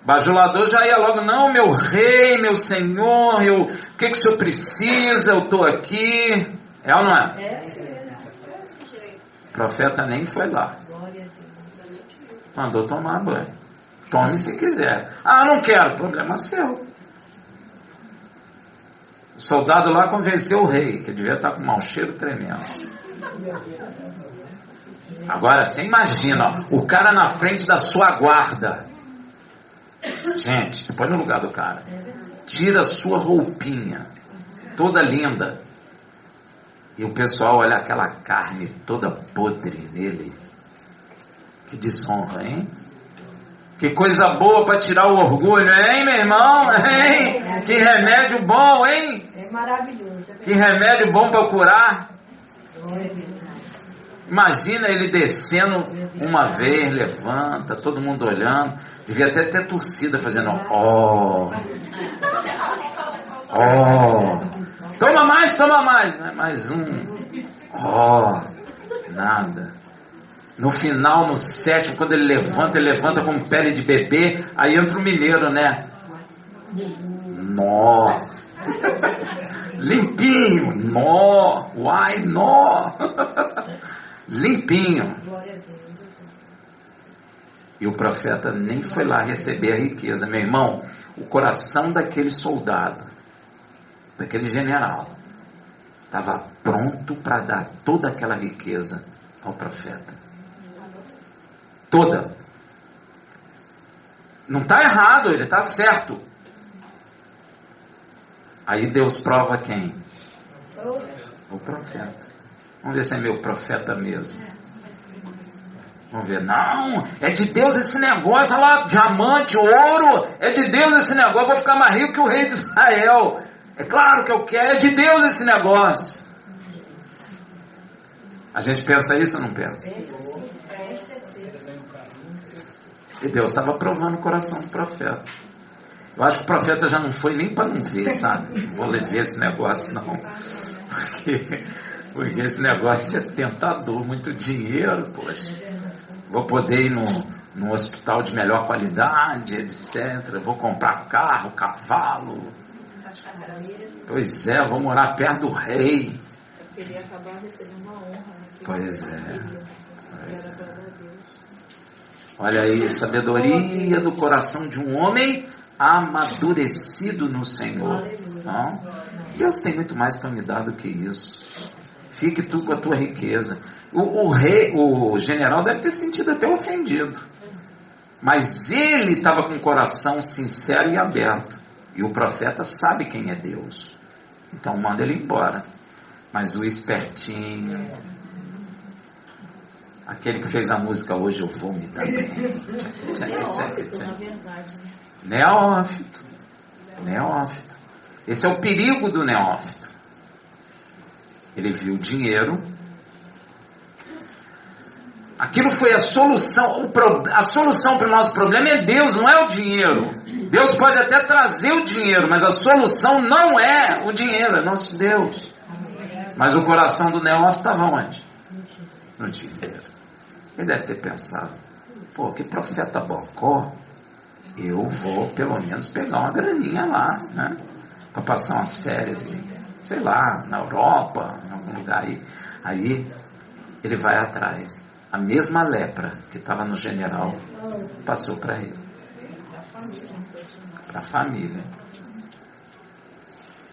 S1: bajulador já ia logo, não, meu rei, meu senhor, o que o senhor precisa, eu estou aqui. É ou não é? O profeta nem foi lá. Mandou tomar banho. Tome se quiser. Não quero, problema seu. O soldado lá convenceu o rei, que devia estar com um mau cheiro tremendo. Agora, você imagina, o cara na frente da sua guarda. Gente, se põe no lugar do cara. Tira a sua roupinha, toda linda. E o pessoal olha aquela carne toda podre nele. Que desonra, hein? Que coisa boa para tirar o orgulho, hein, meu irmão? Hein? Que remédio bom, hein?
S2: É maravilhoso.
S1: Que remédio bom para curar. Imagina ele descendo uma vez, levanta, todo mundo olhando. Devia até ter torcida fazendo toma mais, mais um. Nada. No final, no 7º, quando ele levanta com pele de bebê, aí entra o mineiro, né? Nó. Limpinho. Nó. Uai, nó. Limpinho. E o profeta nem foi lá receber a riqueza. Meu irmão, o coração daquele soldado, daquele general, estava pronto para dar toda aquela riqueza ao profeta. Toda. Não está errado, ele está certo. Aí Deus prova quem? O profeta. Vamos ver se é meu profeta mesmo. Vamos ver. Não, é de Deus esse negócio. Olha lá, diamante, ouro. É de Deus esse negócio. Vou ficar mais rico que o rei de Israel. É claro que eu quero. É de Deus esse negócio. A gente pensa isso ou não pensa? E Deus estava provando o coração do profeta. Eu acho que o profeta já não foi nem para não ver, sabe? Não vou ver esse negócio não. Porque esse negócio é tentador. Muito dinheiro, poxa. Vou poder ir num hospital de melhor qualidade, etc. Vou comprar carro, cavalo. Pois é, vou morar perto do rei.
S3: Eu queria acabar recebendo uma honra.
S1: Pois é. Olha aí, sabedoria do coração de um homem amadurecido no Senhor. Não? Deus tem muito mais para me dar do que isso. Fique tu com a tua riqueza. O general deve ter sentido até ofendido. Mas ele estava com o coração sincero e aberto. E o profeta sabe quem é Deus. Então manda ele embora. Mas o espertinho, aquele que fez a música Hoje Eu Vou Me Dar Bem.
S3: Neófito, na verdade.
S1: Neófito. Esse é o perigo do neófito. Ele viu o dinheiro. Aquilo foi a solução. A solução para o nosso problema é Deus, não é o dinheiro. Deus pode até trazer o dinheiro, mas a solução não é o dinheiro, é nosso Deus. Mas o coração do neófito estava onde? No dinheiro. Ele deve ter pensado, pô, que profeta bocó, eu vou pelo menos pegar uma graninha lá, né? Para passar umas férias, sei lá, na Europa, em algum lugar aí. Aí ele vai atrás. A mesma lepra que estava no general passou para ele. Para a família.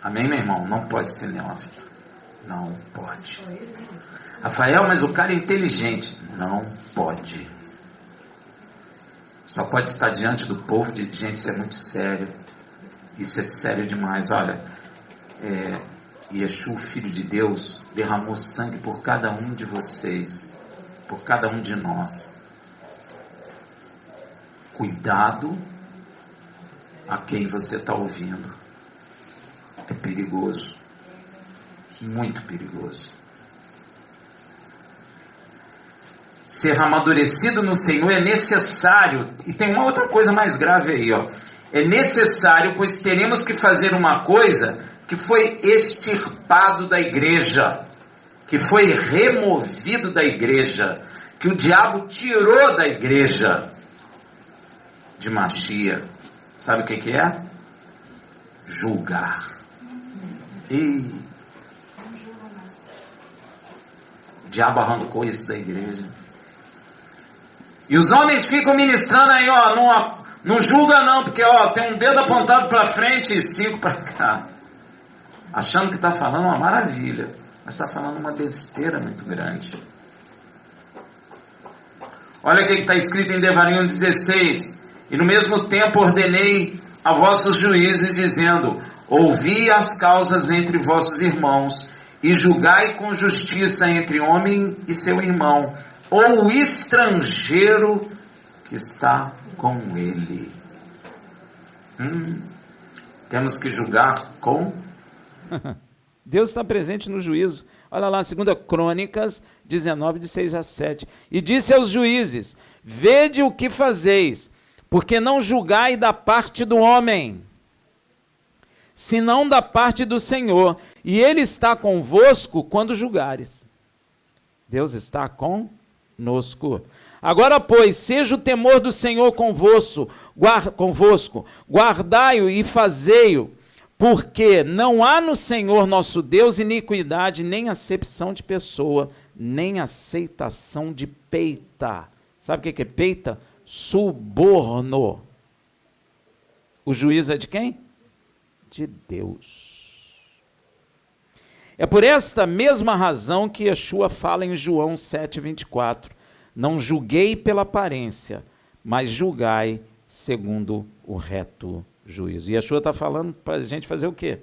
S1: Amém, meu irmão? Não pode ser neófito. Não pode. Rafael, mas o cara é inteligente. Não pode. Só pode estar diante do povo de gente, isso é muito sério. Isso é sério demais. Olha, Yeshua, Filho de Deus, derramou sangue por cada um de vocês, por cada um de nós. Cuidado a quem você está ouvindo. É perigoso. Muito perigoso. Ser amadurecido no Senhor é necessário. E tem uma outra coisa mais grave aí, ó. É necessário, pois teremos que fazer uma coisa que foi extirpado da igreja, que foi removido da igreja, que o diabo tirou da igreja de Mashiach. Sabe o que é? Julgar. E o diabo arrancou isso da igreja. E os homens ficam ministrando aí, ó, não julga não, porque ó, tem um dedo apontado para frente e 5 para cá. Achando que está falando uma maravilha, mas está falando uma besteira muito grande. Olha o que está escrito em Devarim 16. E no mesmo tempo ordenei a vossos juízes, dizendo: ouvi as causas entre vossos irmãos, e julgai com justiça entre homem e seu irmão, ou o estrangeiro que está com ele. Temos que julgar com...
S4: Deus está presente no juízo. Olha lá, 2 Crônicas 19, de 6 a 7. E disse aos juízes: vede o que fazeis, porque não julgai da parte do homem, senão da parte do Senhor, e Ele está convosco quando julgares. Deus está conosco. Agora, pois, seja o temor do Senhor convosco, guardai-o e fazei-o, porque não há no Senhor nosso Deus iniquidade, nem acepção de pessoa, nem aceitação de peita. Sabe o que é peita? Suborno. O juízo é de quem? De Deus. É por esta mesma razão que Yeshua fala em João 7,24. Não julguei pela aparência, mas julgai segundo o reto juízo. E Yeshua está falando para a gente fazer o quê?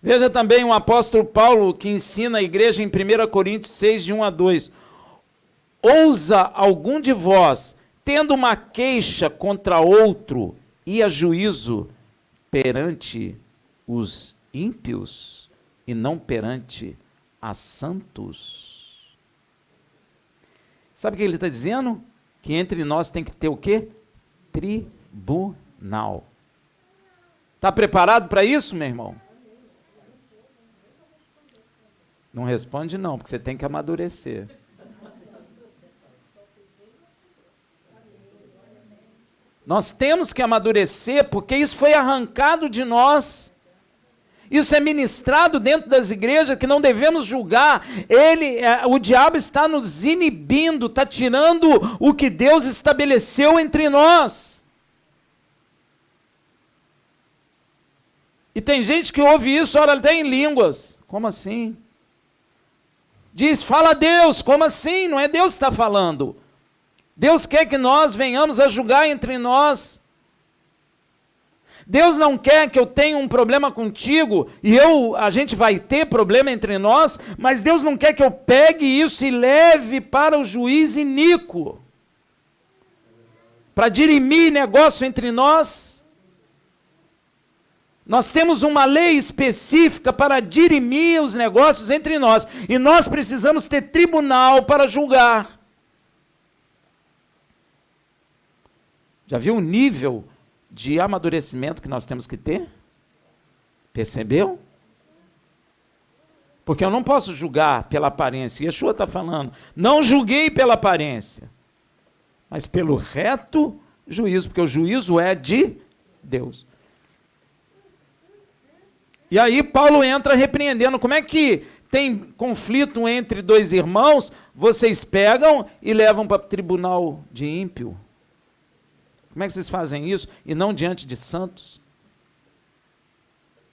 S4: Veja também o apóstolo Paulo que ensina a igreja em 1 Coríntios 6, de 1 a 2. Ousa algum de vós, tendo uma queixa contra outro, ir a juízo perante os ímpios e não perante a santos? Sabe o que ele está dizendo? Que entre nós tem que ter o quê? Tribunal. Está preparado para isso, meu irmão? Não responde não, porque você tem que amadurecer. Nós temos que amadurecer, porque isso foi arrancado de nós. Isso é ministrado dentro das igrejas, que não devemos julgar. O diabo está nos inibindo, está tirando o que Deus estabeleceu entre nós. E tem gente que ouve isso, ora até em línguas. Como assim? Diz, fala a Deus. Como assim? Não é Deus que está falando. Deus quer que nós venhamos a julgar entre nós. Deus não quer que eu tenha um problema contigo e a gente vai ter problema entre nós, mas Deus não quer que eu pegue isso e leve para o juiz iníquo, para dirimir negócio entre nós. Nós temos uma lei específica para dirimir os negócios entre nós, e nós precisamos ter tribunal para julgar. Já viu o nível de amadurecimento que nós temos que ter? Percebeu? Porque eu não posso julgar pela aparência. Yeshua está falando, não julguei pela aparência, mas pelo reto juízo, porque o juízo é de Deus. E aí Paulo entra repreendendo. Como é que tem conflito entre dois irmãos, vocês pegam e levam para o tribunal de ímpio? Como é que vocês fazem isso? E não diante de santos?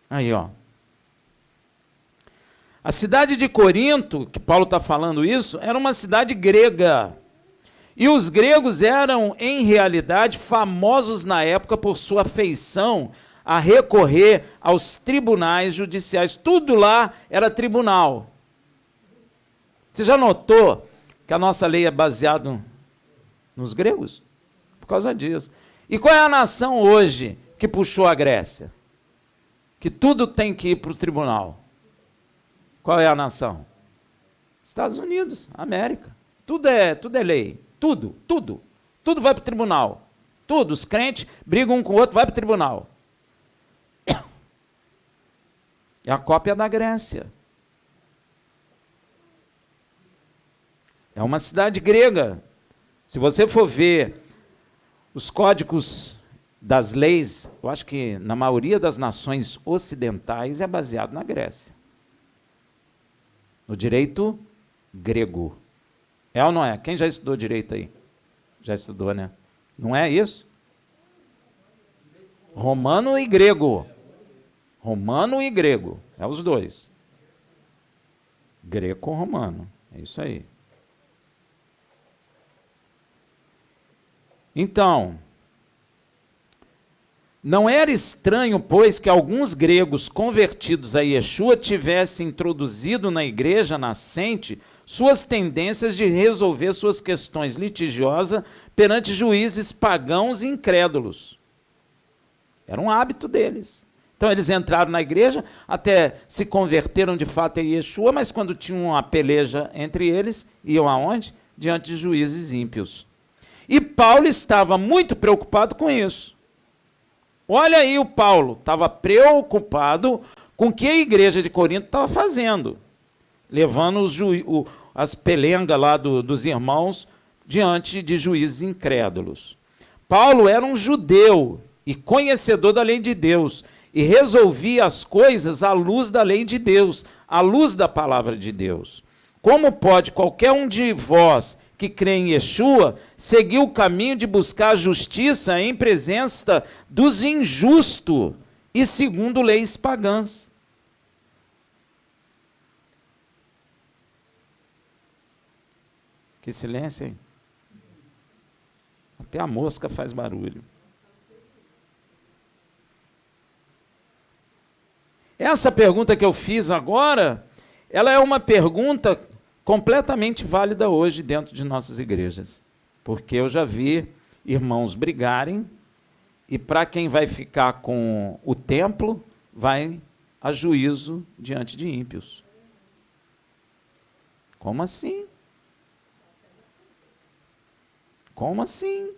S4: Aí, ó. A cidade de Corinto, que Paulo está falando isso, era uma cidade grega. E os gregos eram, em realidade, famosos na época por sua afeição a recorrer aos tribunais judiciais. Tudo lá era tribunal. Você já notou que a nossa lei é baseada nos gregos? Por causa disso. E qual é a nação hoje que puxou a Grécia? Que tudo tem que ir para o tribunal. Qual é a nação? Estados Unidos, América. Tudo é lei. Tudo vai para o tribunal. Tudo, os crentes brigam um com o outro, vai para o tribunal. É a cópia da Grécia. É uma cidade grega. Se você for ver os códigos das leis, eu acho que na maioria das nações ocidentais é baseado na Grécia. No direito grego. É ou não é? Quem já estudou direito aí? Já estudou, né? Não é isso? Romano e grego. Romano e grego. É os dois. Greco-romano. É isso aí. Então, não era estranho, pois, que alguns gregos convertidos a Yeshua tivessem introduzido na igreja nascente suas tendências de resolver suas questões litigiosas perante juízes pagãos e incrédulos. Era um hábito deles. Então eles entraram na igreja, até se converteram de fato a Yeshua, mas quando tinham uma peleja entre eles, iam aonde? Diante de juízes ímpios. E Paulo estava muito preocupado com isso. Olha aí o Paulo, estava preocupado com o que a igreja de Corinto estava fazendo, levando as pelengas lá dos irmãos diante de juízes incrédulos. Paulo era um judeu e conhecedor da lei de Deus, e resolvia as coisas à luz da lei de Deus, à luz da palavra de Deus. Como pode qualquer um de vós que crê em Yeshua seguir o caminho de buscar a justiça em presença dos injustos e segundo leis pagãs? Que silêncio, hein? Até a mosca faz barulho. Essa pergunta que eu fiz agora, ela é uma pergunta completamente válida hoje dentro de nossas igrejas. Porque eu já vi irmãos brigarem e para quem vai ficar com o templo, vai a juízo diante de ímpios. Como assim? Como assim?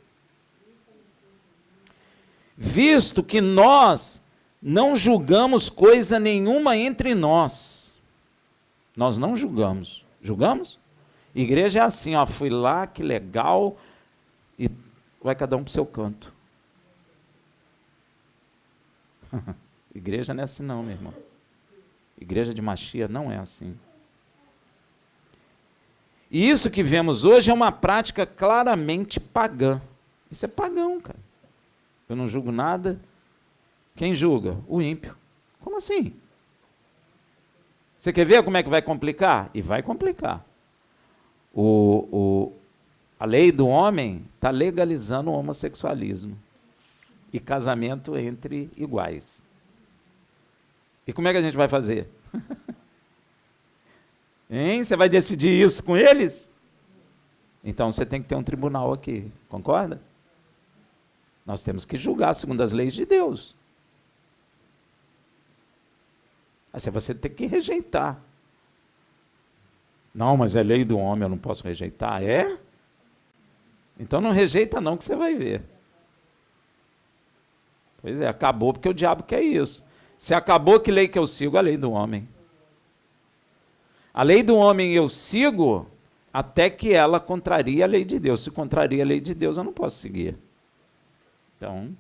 S4: Visto que nós não julgamos coisa nenhuma entre nós. Nós não julgamos. Julgamos? Igreja é assim, ó, fui lá, que legal, e vai cada um para o seu canto. Igreja não é assim não, meu irmão. Igreja de Machia não é assim. E isso que vemos hoje é uma prática claramente pagã. Isso é pagão, cara. Eu não julgo nada. Quem julga? O ímpio. Como assim? Você quer ver como é que vai complicar? E vai complicar. A lei do homem está legalizando o homossexualismo e casamento entre iguais. E como é que a gente vai fazer? Hein? Você vai decidir isso com eles? Então você tem que ter um tribunal aqui, concorda? Nós temos que julgar segundo as leis de Deus. Assim você tem que rejeitar. Não, mas é lei do homem, eu não posso rejeitar. É? Então não rejeita não, que você vai ver. Pois é, acabou porque o diabo quer isso. Se acabou, que lei que eu sigo? A lei do homem. A lei do homem eu sigo até que ela contraria a lei de Deus. Se contraria a lei de Deus, eu não posso seguir. Então...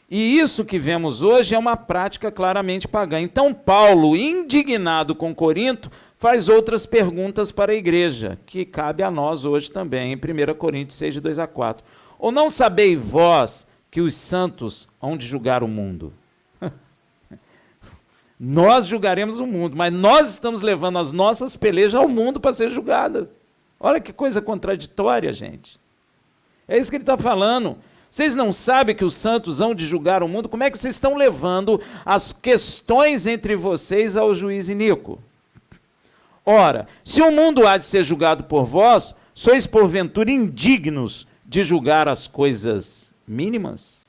S4: E isso que vemos hoje é uma prática claramente pagã. Então Paulo, indignado com Corinto, faz outras perguntas para a igreja, que cabe a nós hoje também, em 1 Coríntios 6, de 2 a 4. Ou não sabeis vós que os santos hão de julgar o mundo? Nós julgaremos o mundo, mas nós estamos levando as nossas pelejas ao mundo para ser julgada. Olha que coisa contraditória, gente. É isso que ele está falando. Vocês não sabem que os santos hão de julgar o mundo? Como é que vocês estão levando as questões entre vocês ao juiz iníquo? Ora, se o mundo há de ser julgado por vós, sois porventura indignos de julgar as coisas mínimas?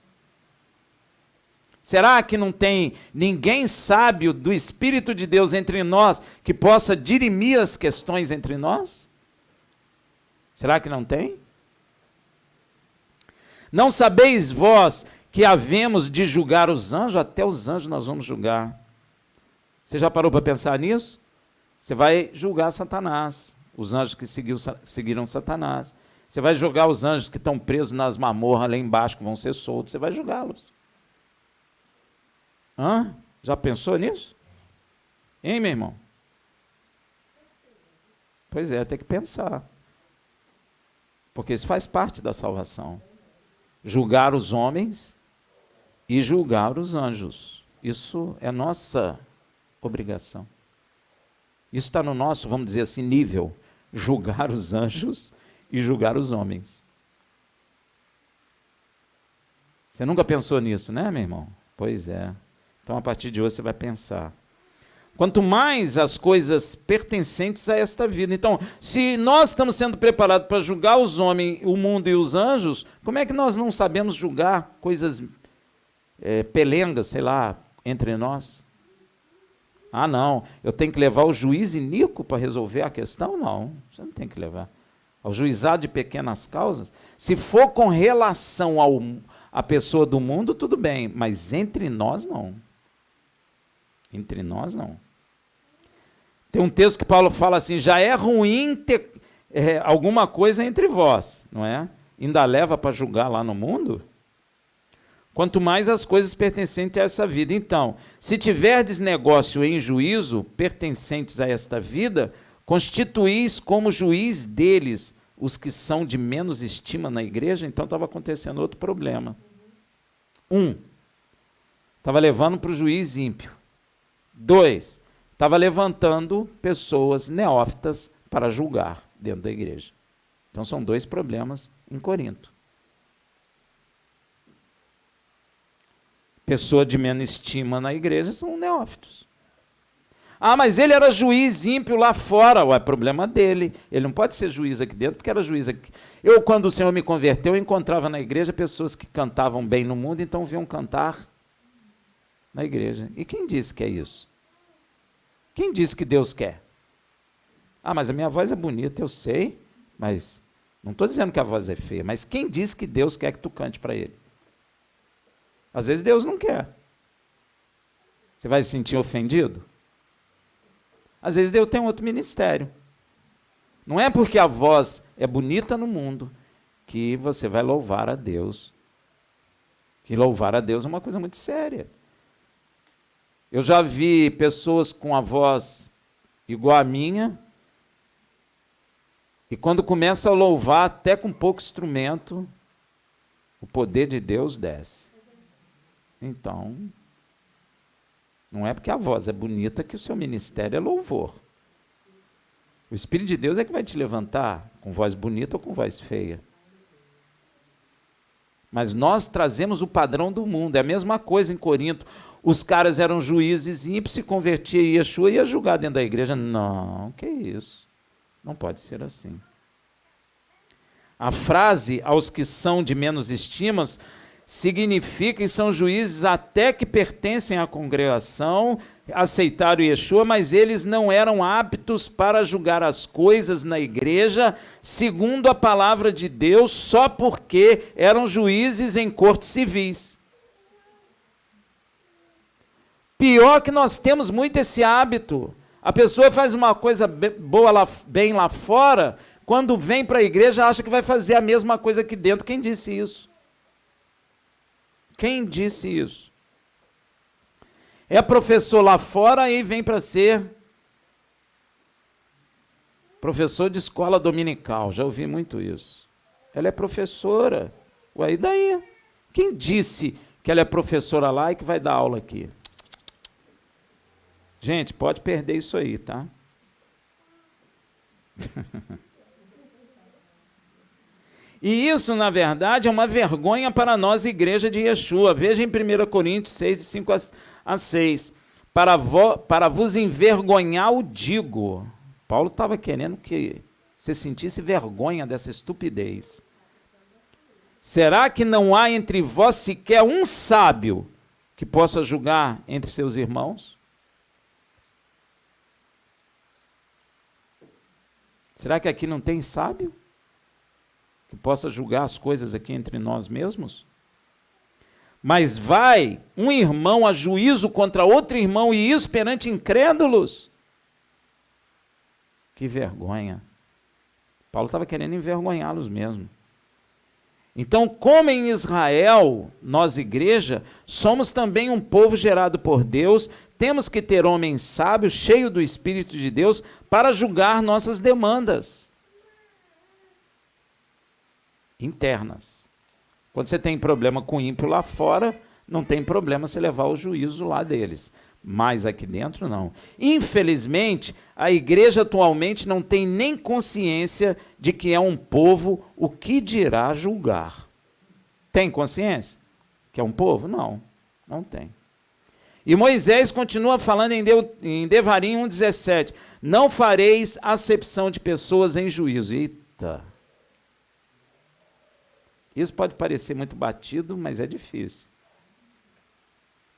S4: Será que não tem ninguém sábio do Espírito de Deus entre nós que possa dirimir as questões entre nós? Será que não tem? Não sabeis vós que havemos de julgar os anjos? Até os anjos nós vamos julgar. Você já parou para pensar nisso? Você vai julgar Satanás, os anjos que seguiram Satanás. Você vai julgar os anjos que estão presos nas mamorras lá embaixo, que vão ser soltos. Você vai julgá-los. Hã? Já pensou nisso? Hein, meu irmão? Pois é, tem que pensar. Porque isso faz parte da salvação. Julgar os homens e julgar os anjos. Isso é nossa obrigação. Isso está no nosso, vamos dizer assim, nível. Julgar os anjos e julgar os homens. Você nunca pensou nisso, né, meu irmão? Pois é. Então, a partir de hoje, você vai pensar. Quanto mais as coisas pertencentes a esta vida. Então, se nós estamos sendo preparados para julgar os homens, o mundo e os anjos, como é que nós não sabemos julgar coisas pelengas, sei lá, entre nós? Ah, não, eu tenho que levar o juiz iníquo para resolver a questão? Não, você não tem que levar. Ao juizado de pequenas causas, se for com relação à pessoa do mundo, tudo bem, mas entre nós, não. Entre nós, não. Tem um texto que Paulo fala assim, já é ruim ter alguma coisa entre vós, não é? Ainda leva para julgar lá no mundo? Quanto mais as coisas pertencentes a essa vida. Então, se tiverdes negócio em juízo, pertencentes a esta vida, constituís como juiz deles os que são de menos estima na igreja. Então, estava acontecendo outro problema. Estava levando para o juiz ímpio. 2, estava levantando pessoas neófitas para julgar dentro da igreja. Então, são 2 problemas em Corinto. Pessoa de menos estima na igreja são neófitos. Ah, mas ele era juiz ímpio lá fora. Ué, problema dele. Ele não pode ser juiz aqui dentro, porque era juiz aqui. Eu, quando o Senhor me converteu, eu encontrava na igreja pessoas que cantavam bem no mundo, então vinham cantar na igreja. E quem disse que é isso? Quem disse que Deus quer? Ah, mas a minha voz é bonita, eu sei, mas não estou dizendo que a voz é feia, mas quem disse que Deus quer que tu cante para ele? Às vezes Deus não quer. Você vai se sentir ofendido? Às vezes Deus tem um outro ministério. Não é porque a voz é bonita no mundo que você vai louvar a Deus. Que louvar a Deus é uma coisa muito séria. Eu já vi pessoas com a voz igual a minha, e quando começa a louvar, até com pouco instrumento, o poder de Deus desce. Então, não é porque a voz é bonita que o seu ministério é louvor. O Espírito de Deus é que vai te levantar com voz bonita ou com voz feia. Mas nós trazemos o padrão do mundo. É a mesma coisa em Corinto. Os caras eram juízes ímpios, se convertia em Yeshua e ia julgar dentro da igreja. Não, que isso? Não pode ser assim. A frase, aos que são de menos estimas, significa que são juízes até que pertencem à congregação, aceitaram Yeshua, mas eles não eram aptos para julgar as coisas na igreja, segundo a palavra de Deus, só porque eram juízes em cortes civis. Pior que nós temos muito esse hábito. A pessoa faz uma coisa boa bem lá fora, quando vem para a igreja acha que vai fazer a mesma coisa aqui dentro. Quem disse isso? Quem disse isso? É professor lá fora e vem para ser professor de escola dominical. Já ouvi muito isso. Ela é professora. Ué, e daí? Quem disse que ela é professora lá e que vai dar aula aqui? Gente, pode perder isso aí, tá? E isso, na verdade, é uma vergonha para nós, igreja de Yeshua. Veja em 1 Coríntios 6, de 5 a 6. Para vos envergonhar o digo. Paulo estava querendo que você sentisse vergonha dessa estupidez. Será que não há entre vós sequer um sábio que possa julgar entre seus irmãos? Será que aqui não tem sábio que possa julgar as coisas aqui entre nós mesmos? Mas vai um irmão a juízo contra outro irmão, e isso perante incrédulos? Que vergonha. Paulo estava querendo envergonhá-los mesmo. Então, como em Israel, nós, igreja, somos também um povo gerado por Deus, temos que ter homens sábios, cheios do Espírito de Deus, para julgar nossas demandas internas. Quando você tem problema com o ímpio lá fora, não tem problema você levar o juízo lá deles. Mas aqui dentro, não. Infelizmente, a igreja atualmente não tem nem consciência de que é um povo, o que dirá julgar. Tem consciência que é um povo? Não, não tem. E Moisés continua falando em Devarim 1,17. Não fareis acepção de pessoas em juízo. Eita! Isso pode parecer muito batido, mas é difícil.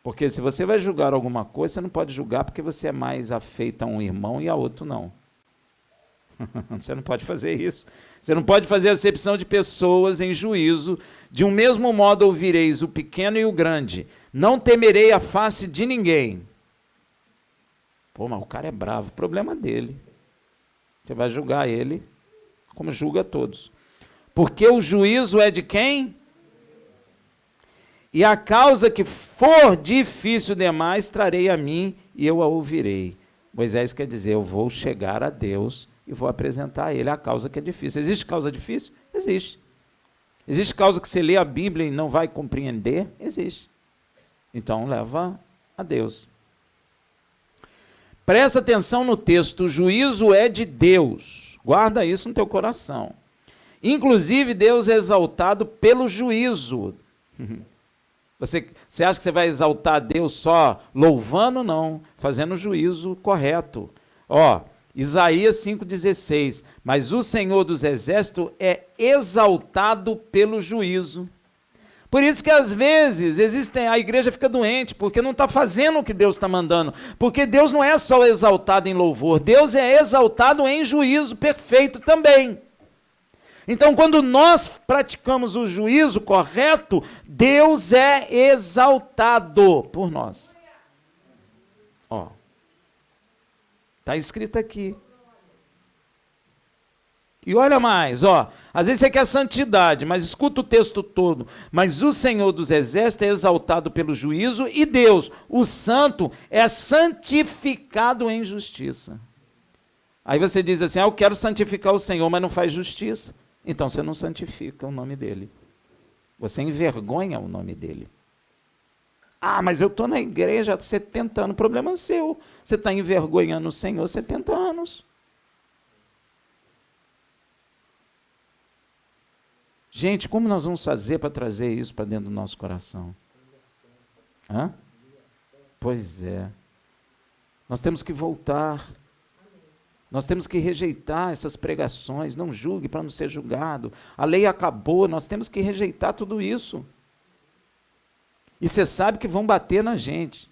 S4: Porque se você vai julgar alguma coisa, você não pode julgar porque você é mais afeito a um irmão e a outro não. Você não pode fazer isso. Você não pode fazer acepção de pessoas em juízo. De um mesmo modo ouvireis o pequeno e o grande. Não temerei a face de ninguém. Pô, mas o cara é bravo. Problema dele. Você vai julgar ele como julga todos. Porque o juízo é de quem? E a causa que for difícil demais, trarei a mim e eu a ouvirei. Moisés quer dizer, eu vou chegar a Deus e vou apresentar a ele a causa que é difícil. Existe causa difícil? Existe. Existe causa que você lê a Bíblia e não vai compreender? Existe. Então, leva a Deus. Presta atenção no texto, o juízo é de Deus. Guarda isso no teu coração. Inclusive, Deus é exaltado pelo juízo. Você acha que você vai exaltar a Deus só louvando? Não, fazendo o juízo correto. Ó, Isaías 5,16, mas o Senhor dos Exércitos é exaltado pelo juízo. Por isso que às vezes a igreja fica doente, porque não está fazendo o que Deus está mandando. Porque Deus não é só exaltado em louvor, Deus é exaltado em juízo perfeito também. Então, quando nós praticamos o juízo correto, Deus é exaltado por nós. Ó, está escrito aqui. E olha mais, ó, às vezes você quer santidade, mas escuta o texto todo. Mas o Senhor dos Exércitos é exaltado pelo juízo e Deus, o santo, é santificado em justiça. Aí você diz assim, eu quero santificar o Senhor, mas não faz justiça. Então você não santifica o nome dele. Você envergonha o nome dele. Mas eu estou na igreja há 70 anos, o problema é seu. Você está envergonhando o Senhor há 70 anos. Gente, como nós vamos fazer para trazer isso para dentro do nosso coração? Pois é. Nós temos que voltar. Nós temos que rejeitar essas pregações. Não julgue para não ser julgado. A lei acabou, nós temos que rejeitar tudo isso. E você sabe que vão bater na gente.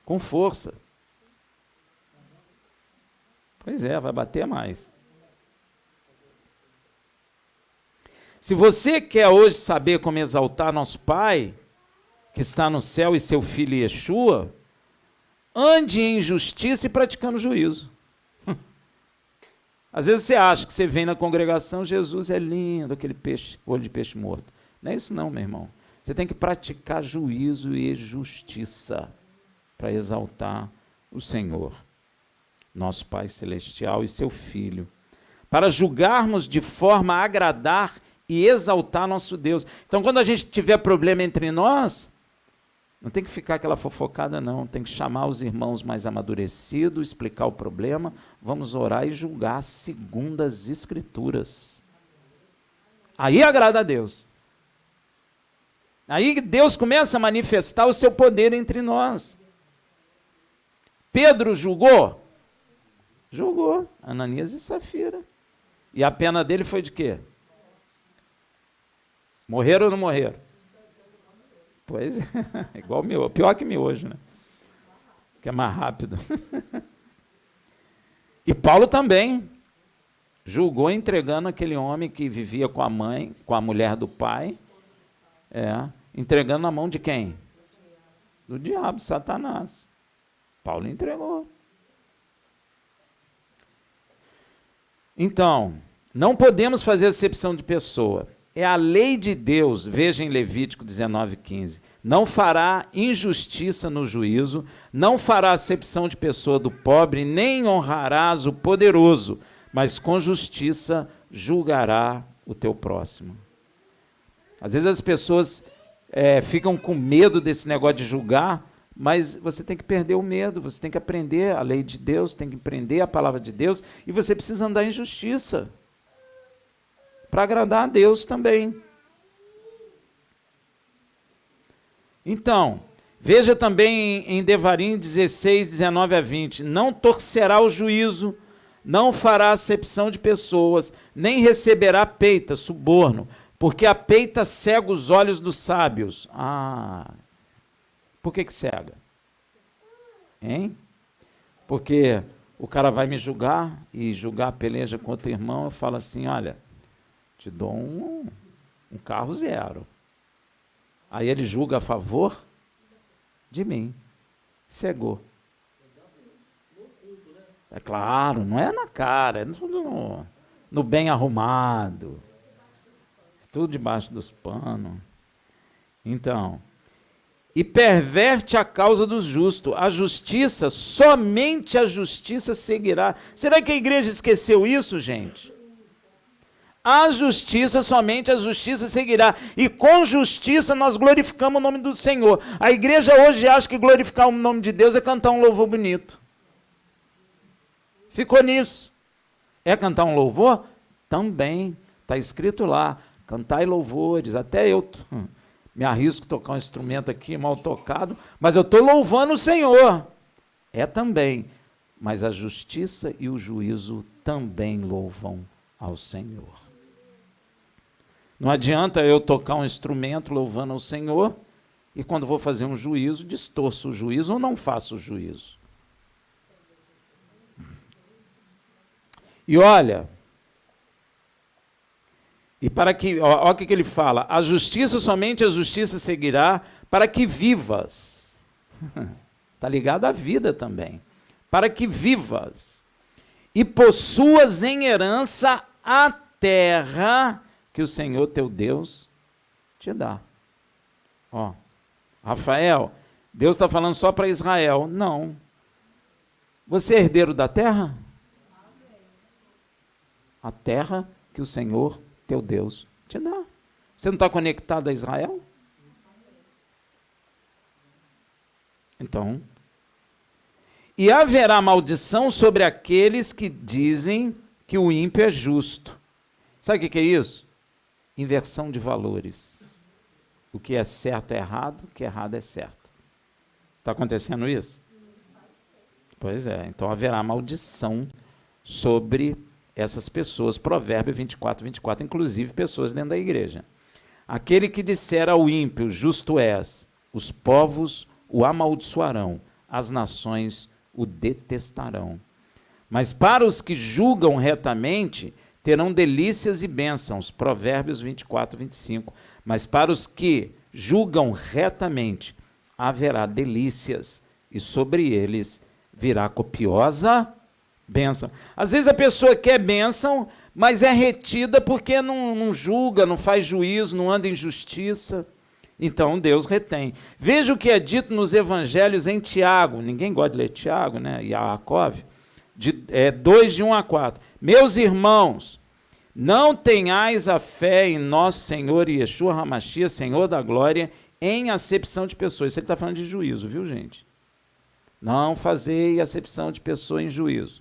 S4: Com força. Pois é, vai bater mais. Se você quer hoje saber como exaltar nosso Pai, que está no céu, e seu Filho Yeshua, ande em justiça e praticando juízo. Às vezes você acha que você vem na congregação, Jesus é lindo, aquele peixe, olho de peixe morto. Não é isso não, meu irmão. Você tem que praticar juízo e justiça para exaltar o Senhor, nosso Pai Celestial e seu Filho, para julgarmos de forma a agradar e exaltar nosso Deus. Então, quando a gente tiver problema entre nós, não tem que ficar aquela fofocada, não. Tem que chamar os irmãos mais amadurecidos, explicar o problema, vamos orar e julgar segundo as Escrituras. Aí agrada a Deus. Aí Deus começa a manifestar o seu poder entre nós. Pedro julgou? Julgou. Ananias e Safira. E a pena dele foi de quê? Morreram ou não morreram? Pois é, igual o meu, pior que miojo, né? Que é mais rápido. E Paulo também julgou entregando aquele homem que vivia com a mãe, com a mulher do pai, entregando na mão de quem? Do diabo, Satanás. Paulo entregou. Então, não podemos fazer acepção de pessoa. É a lei de Deus, veja em Levítico 19:15, não fará injustiça no juízo, não fará acepção de pessoa do pobre, nem honrarás o poderoso, mas com justiça julgará o teu próximo. Às vezes as pessoas ficam com medo desse negócio de julgar, mas você tem que perder o medo, você tem que aprender a lei de Deus, tem que aprender a palavra de Deus, e você precisa andar em justiça, para agradar a Deus também. Então, veja também em Devarim 16, 19 a 20, não torcerá o juízo, não fará acepção de pessoas, nem receberá peita, suborno, porque a peita cega os olhos dos sábios. Por que cega? Hein? Porque o cara vai me julgar, e julgar a peleja contra o irmão, eu falo assim, olha, te dou um carro 0. Aí ele julga a favor de mim. Cegou. É claro, não é na cara, é tudo no bem arrumado. Tudo debaixo dos panos. Então, e perverte a causa dos justos. A justiça, somente a justiça seguirá. Será que a igreja esqueceu isso, gente? A justiça, somente a justiça seguirá. E com justiça nós glorificamos o nome do Senhor. A igreja hoje acha que glorificar o nome de Deus é cantar um louvor bonito. Ficou nisso. É cantar um louvor? Também. Está escrito lá. Cantai louvores. Até eu Me arrisco a tocar um instrumento aqui mal tocado, mas eu estou louvando o Senhor. É também, mas a justiça e o juízo também louvam ao Senhor. Não adianta eu tocar um instrumento louvando ao Senhor e quando vou fazer um juízo, distorço o juízo ou não faço o juízo. E olha, e para que, olha o que ele fala, a justiça, somente a justiça seguirá para que vivas. Está ligado à vida também. Para que vivas e possuas em herança a terra que o Senhor teu Deus te dá. Ó, Rafael, Deus está falando só para Israel. Não. Você é herdeiro da terra? A terra que o Senhor teu Deus te dá. Você não está conectado a Israel? Então, e haverá maldição sobre aqueles que dizem que o ímpio é justo. Sabe o que é isso? Inversão de valores. O que é certo é errado, o que é errado é certo. Está acontecendo isso? Pois é, então haverá maldição sobre essas pessoas. Provérbio 24, 24, inclusive pessoas dentro da igreja. Aquele que disser ao ímpio, justo és, os povos o amaldiçoarão, as nações o detestarão. Mas para os que julgam retamente, terão delícias e bênçãos. Provérbios 24, 25. Mas para os que julgam retamente, haverá delícias, e sobre eles virá copiosa bênção. Às vezes a pessoa quer bênção, mas é retida porque não julga, não faz juízo, não anda em justiça. Então Deus retém. Veja o que é dito nos evangelhos em Tiago. Ninguém gosta de ler Tiago, né? E Jacob. 2, de 1 a 4. Meus irmãos, não tenhais a fé em nosso Senhor Yeshua HaMashiach, Senhor da glória, em acepção de pessoas. Isso ele está falando de juízo, viu, gente? Não fazei acepção de pessoa em juízo.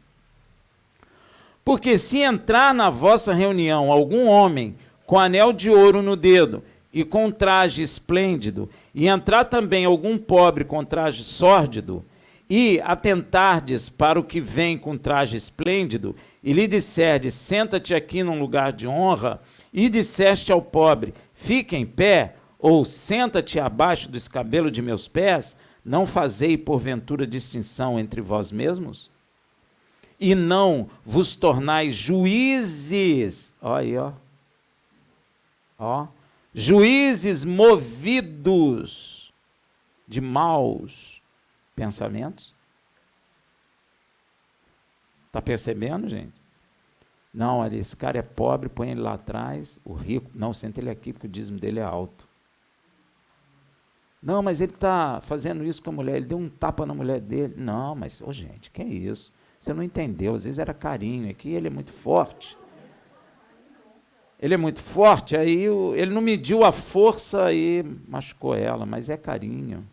S4: Porque se entrar na vossa reunião algum homem com anel de ouro no dedo e com traje esplêndido, e entrar também algum pobre com traje sórdido, e atentardes para o que vem com traje esplêndido, e lhe disserdes, senta-te aqui num lugar de honra, e disseste ao pobre, fica em pé, ou senta-te abaixo do escabelo de meus pés, não fazei porventura distinção entre vós mesmos? E não vos tornais juízes, olha aí, ó, juízes movidos de maus pensamentos? Está percebendo, gente? Não, olha, esse cara é pobre, põe ele lá atrás, o rico, não, senta ele aqui porque o dízimo dele é alto. Não, mas ele está fazendo isso com a mulher, ele deu um tapa na mulher dele. Não, mas, gente, que é isso? Você não entendeu, às vezes era carinho, aqui ele é muito forte. Ele é muito forte, aí ele não mediu a força e machucou ela, mas é carinho.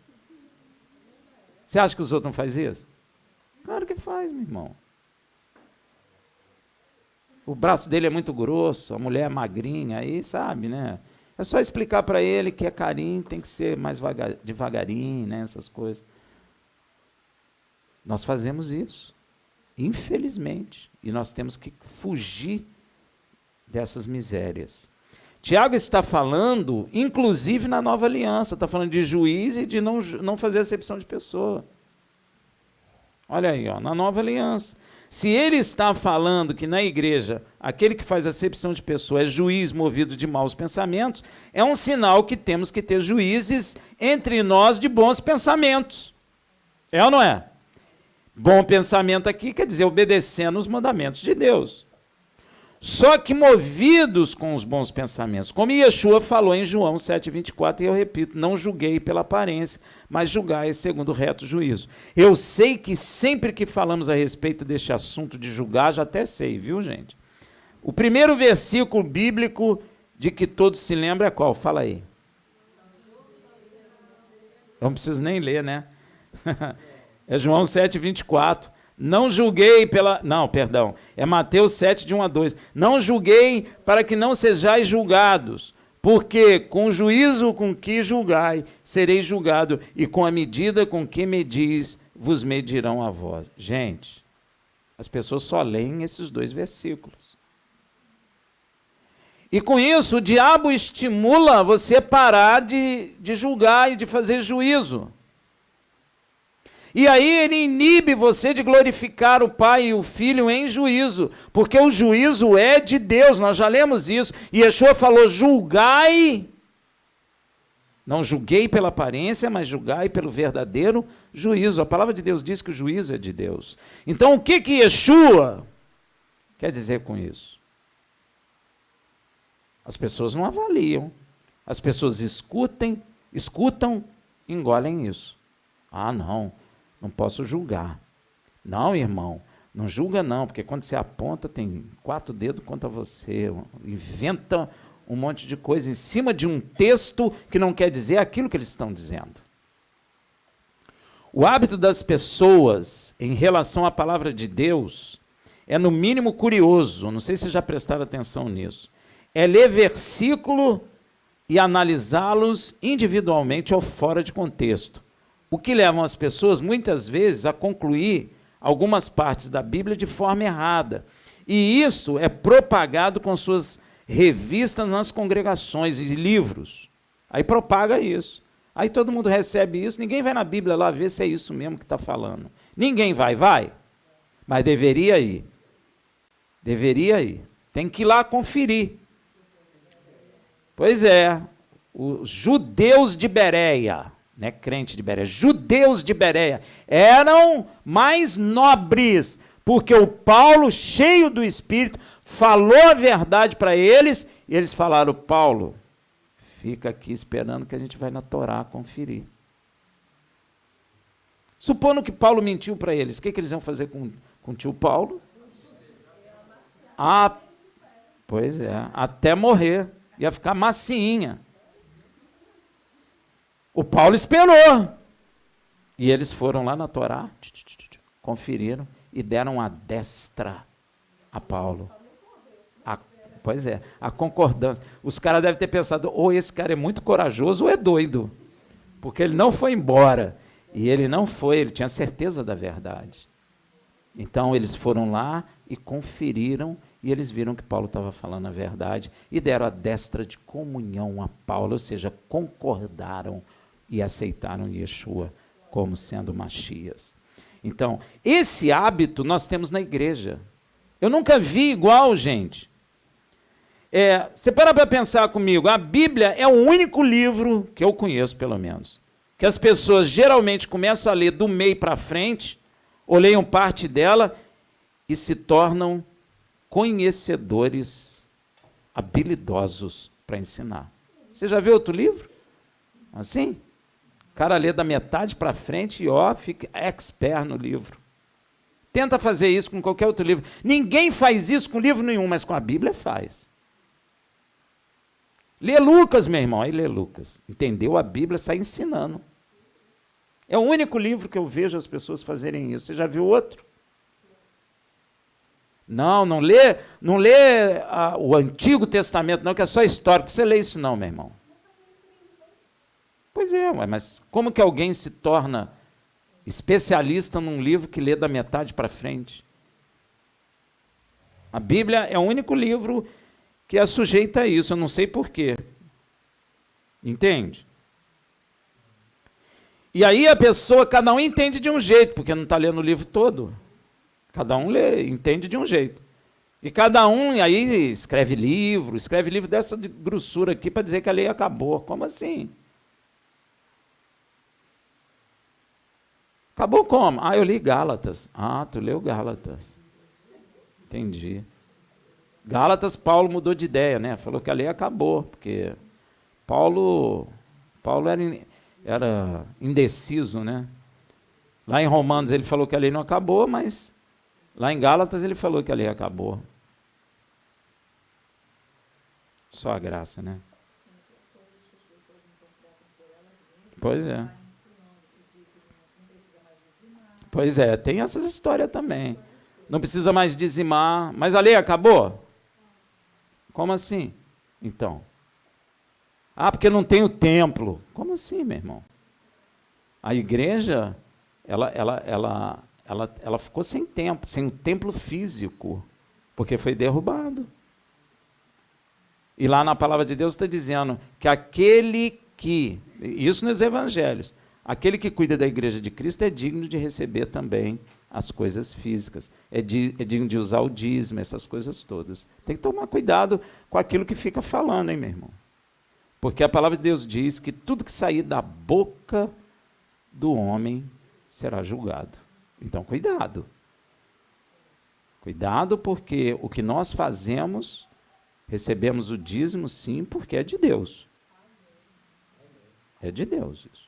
S4: Você acha que os outros não fazem isso? Claro que faz, meu irmão. O braço dele é muito grosso, a mulher é magrinha, aí sabe, né? É só explicar para ele que é carinho, tem que ser mais devagarinho, né? Essas coisas. Nós fazemos isso, infelizmente, e nós temos que fugir dessas misérias. Tiago está falando, inclusive na nova aliança, está falando de juiz e de não fazer acepção de pessoa. Olha aí, ó, na nova aliança. Se ele está falando que na igreja, aquele que faz acepção de pessoa é juiz movido de maus pensamentos, é um sinal que temos que ter juízes entre nós de bons pensamentos. É ou não é? Bom pensamento aqui quer dizer obedecendo os mandamentos de Deus. Só que movidos com os bons pensamentos, como Yeshua falou em João 7,24, e eu repito, não julguei pela aparência, mas julgai segundo o reto juízo. Eu sei que sempre que falamos a respeito deste assunto de julgar, já até sei, viu, gente? O primeiro versículo bíblico de que todos se lembram é qual? Fala aí. Eu não preciso nem ler, né? É João 7,24. Não julguei pela... Não, perdão. É Mateus 7, de 1 a 2. Não julguei para que não sejais julgados, Porque com o juízo com que julgai, sereis julgado, e com a medida com que medis, vos medirão a vós. Gente, as pessoas só leem esses 2 versículos. E com isso, o diabo estimula você parar de julgar e de fazer juízo. E aí ele inibe você de glorificar o Pai e o Filho em juízo, porque o juízo é de Deus, nós já lemos isso. E Yeshua falou, julgai, não julguei pela aparência, mas julgai pelo verdadeiro juízo. A palavra de Deus diz que o juízo é de Deus. Então o que Yeshua quer dizer com isso? As pessoas não avaliam, as pessoas escutam, engolem isso. Ah, não posso julgar. Não, irmão, não julga não, porque quando você aponta, tem 4 dedos contra você, inventa um monte de coisa em cima de um texto que não quer dizer aquilo que eles estão dizendo. O hábito das pessoas em relação à palavra de Deus é no mínimo curioso, não sei se já prestaram atenção nisso, é ler versículo e analisá-los individualmente ou fora de contexto. O que leva as pessoas, muitas vezes, a concluir algumas partes da Bíblia de forma errada. E isso é propagado com suas revistas nas congregações e livros. Aí propaga isso. Aí todo mundo recebe isso, ninguém vai na Bíblia lá ver se é isso mesmo que está falando. Ninguém vai. Mas deveria ir. Tem que ir lá conferir. Pois é, os judeus de Bereia, não é crente de Bereia, judeus de Bereia, eram mais nobres, porque o Paulo, cheio do Espírito, falou a verdade para eles, e eles falaram, Paulo, fica aqui esperando que a gente vai na Torá conferir. Supondo que Paulo mentiu para eles, o que eles iam fazer com o tio Paulo? Ah, pois é, até morrer, ia ficar massinha. O Paulo esperou. E eles foram lá na Torá, conferiram e deram a destra a Paulo. Pois é, a concordância. Os caras devem ter pensado, ou esse cara é muito corajoso ou é doido. Porque ele não foi embora. E ele não foi, ele tinha certeza da verdade. Então eles foram lá e conferiram e eles viram que Paulo estava falando a verdade e deram a destra de comunhão a Paulo, ou seja, concordaram e aceitaram Yeshua como sendo Machias. Então, esse hábito nós temos na igreja. Eu nunca vi igual, gente. Você para pensar comigo, a Bíblia é o único livro, que eu conheço pelo menos, que as pessoas geralmente começam a ler do meio para frente, ou leiam parte dela, e se tornam conhecedores habilidosos para ensinar. Você já viu outro livro? Assim? O cara lê da metade para frente e fica expert no livro. Tenta fazer isso com qualquer outro livro. Ninguém faz isso com livro nenhum, mas com a Bíblia faz. Lê Lucas, meu irmão, aí lê Lucas. Entendeu a Bíblia, sai ensinando. É o único livro que eu vejo as pessoas fazerem isso. Você já viu outro? Não lê o Antigo Testamento, não, que é só história. Não precisa ler isso não, meu irmão. Pois é, mas como que alguém se torna especialista num livro que lê da metade para frente? A Bíblia é o único livro que é sujeito a isso, eu não sei porquê. Entende? E aí a pessoa, cada um entende de um jeito, porque não está lendo o livro todo. Cada um entende de um jeito. E cada um aí escreve livro dessa de grossura aqui para dizer que a lei acabou. Como assim? Acabou como? Eu li Gálatas. Tu leu Gálatas. Entendi. Gálatas, Paulo mudou de ideia, né? Falou que a lei acabou, porque Paulo era indeciso, né? Lá em Romanos ele falou que a lei não acabou, mas lá em Gálatas ele falou que a lei acabou. Só a graça, né? Pois é. Pois é, tem essas histórias também. Não precisa mais dizimar, mas a lei acabou? Como assim? Então, Ah, porque não tem o templo. Como assim, meu irmão? A igreja, ela ficou sem templo, sem o templo físico, porque foi derrubado. E lá na palavra de Deus está dizendo que aquele que, isso nos evangelhos, aquele que cuida da igreja de Cristo é digno de receber também as coisas físicas, é digno de usar o dízimo, essas coisas todas. Tem que tomar cuidado com aquilo que fica falando, hein, meu irmão? Porque a palavra de Deus diz que tudo que sair da boca do homem será julgado. Então, cuidado. Cuidado, porque o que nós fazemos, recebemos o dízimo, sim, porque é de Deus. É de Deus isso.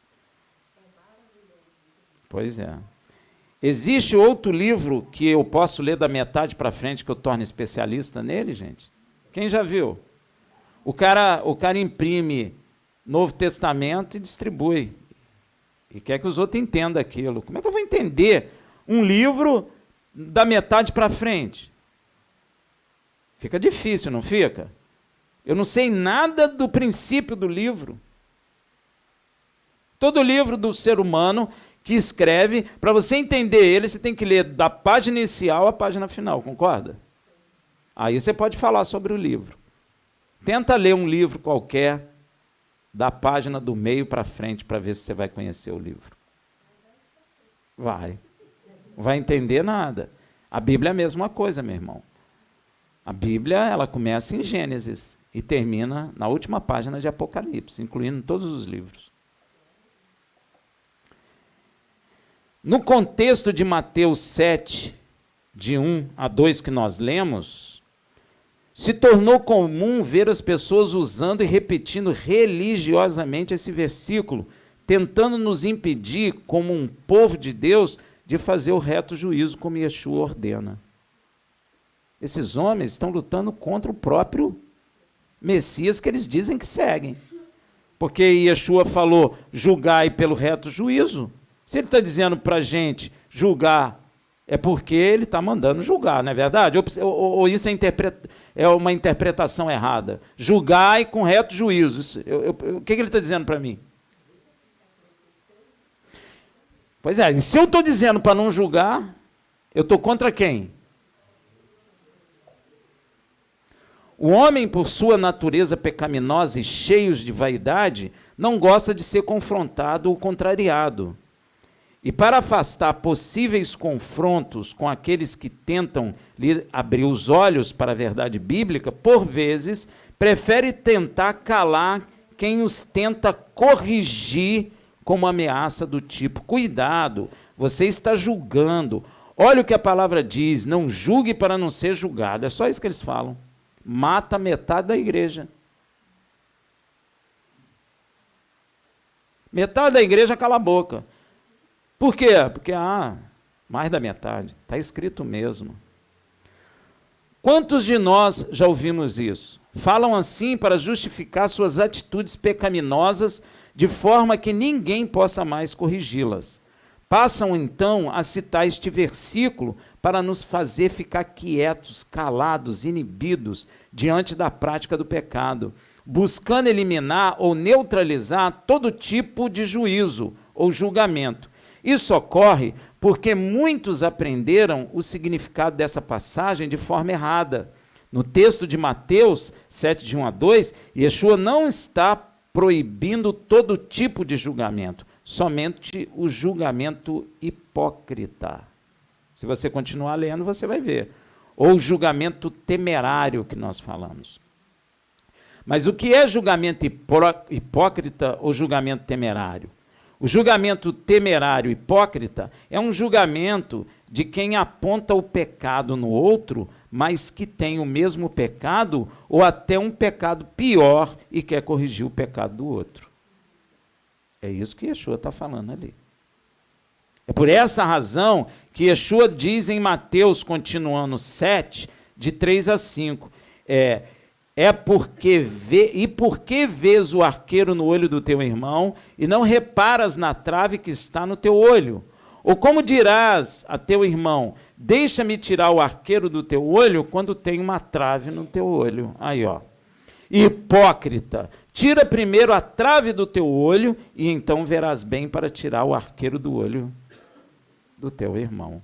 S4: Pois é. Existe outro livro que eu posso ler da metade para frente, que eu torno especialista nele, gente? Quem já viu? O cara imprime Novo Testamento e distribui. E quer que os outros entendam aquilo. Como é que eu vou entender um livro da metade para frente? Fica difícil, não fica? Eu não sei nada do princípio do livro. Todo livro do ser humano que escreve, para você entender ele, você tem que ler da página inicial à página final, concorda? Aí você pode falar sobre o livro. Tenta ler um livro qualquer, da página do meio para frente, para ver se você vai conhecer o livro. Vai. Não vai entender nada. A Bíblia é a mesma coisa, meu irmão. A Bíblia, ela começa em Gênesis e termina na última página de Apocalipse, incluindo todos os livros. No contexto de Mateus 7, de 1 a 2 que nós lemos, se tornou comum ver as pessoas usando e repetindo religiosamente esse versículo, tentando nos impedir, como um povo de Deus, de fazer o reto juízo como Yeshua ordena. Esses homens estão lutando contra o próprio Messias que eles dizem que seguem. Porque Yeshua falou, julgai pelo reto juízo. Se ele está dizendo para a gente julgar, é porque ele está mandando julgar, não é verdade? Ou isso é uma interpretação errada? Julgai com reto juízo. O que ele está dizendo para mim? Pois é, e se eu estou dizendo para não julgar, eu estou contra quem? O homem, por sua natureza pecaminosa e cheio de vaidade, não gosta de ser confrontado ou contrariado. E para afastar possíveis confrontos com aqueles que tentam lhe abrir os olhos para a verdade bíblica, por vezes, prefere tentar calar quem os tenta corrigir com uma ameaça do tipo, cuidado, você está julgando. Olha o que a palavra diz, não julgue para não ser julgado. É só isso que eles falam. Mata metade da igreja. Metade da igreja cala a boca. Por quê? Porque, mais da metade. Está escrito mesmo. Quantos de nós já ouvimos isso? Falam assim para justificar suas atitudes pecaminosas, de forma que ninguém possa mais corrigi-las. Passam, então, a citar este versículo para nos fazer ficar quietos, calados, inibidos, diante da prática do pecado, buscando eliminar ou neutralizar todo tipo de juízo ou julgamento. Isso ocorre porque muitos aprenderam o significado dessa passagem de forma errada. No texto de Mateus 7, de 1 a 2, Yeshua não está proibindo todo tipo de julgamento, somente o julgamento hipócrita. Se você continuar lendo, você vai ver. Ou o julgamento temerário que nós falamos. Mas o que é julgamento hipócrita ou julgamento temerário? O julgamento temerário hipócrita é um julgamento de quem aponta o pecado no outro, mas que tem o mesmo pecado ou até um pecado pior e quer corrigir o pecado do outro. É isso que Yeshua está falando ali. É por essa razão que Yeshua diz em Mateus, continuando 7, de 3 a 5, porque vês o arqueiro no olho do teu irmão e não reparas na trave que está no teu olho? Ou como dirás a teu irmão, deixa-me tirar o arqueiro do teu olho quando tem uma trave no teu olho? Aí, ó. Hipócrita, Tira primeiro a trave do teu olho, e então verás bem para tirar o arqueiro do olho do teu irmão.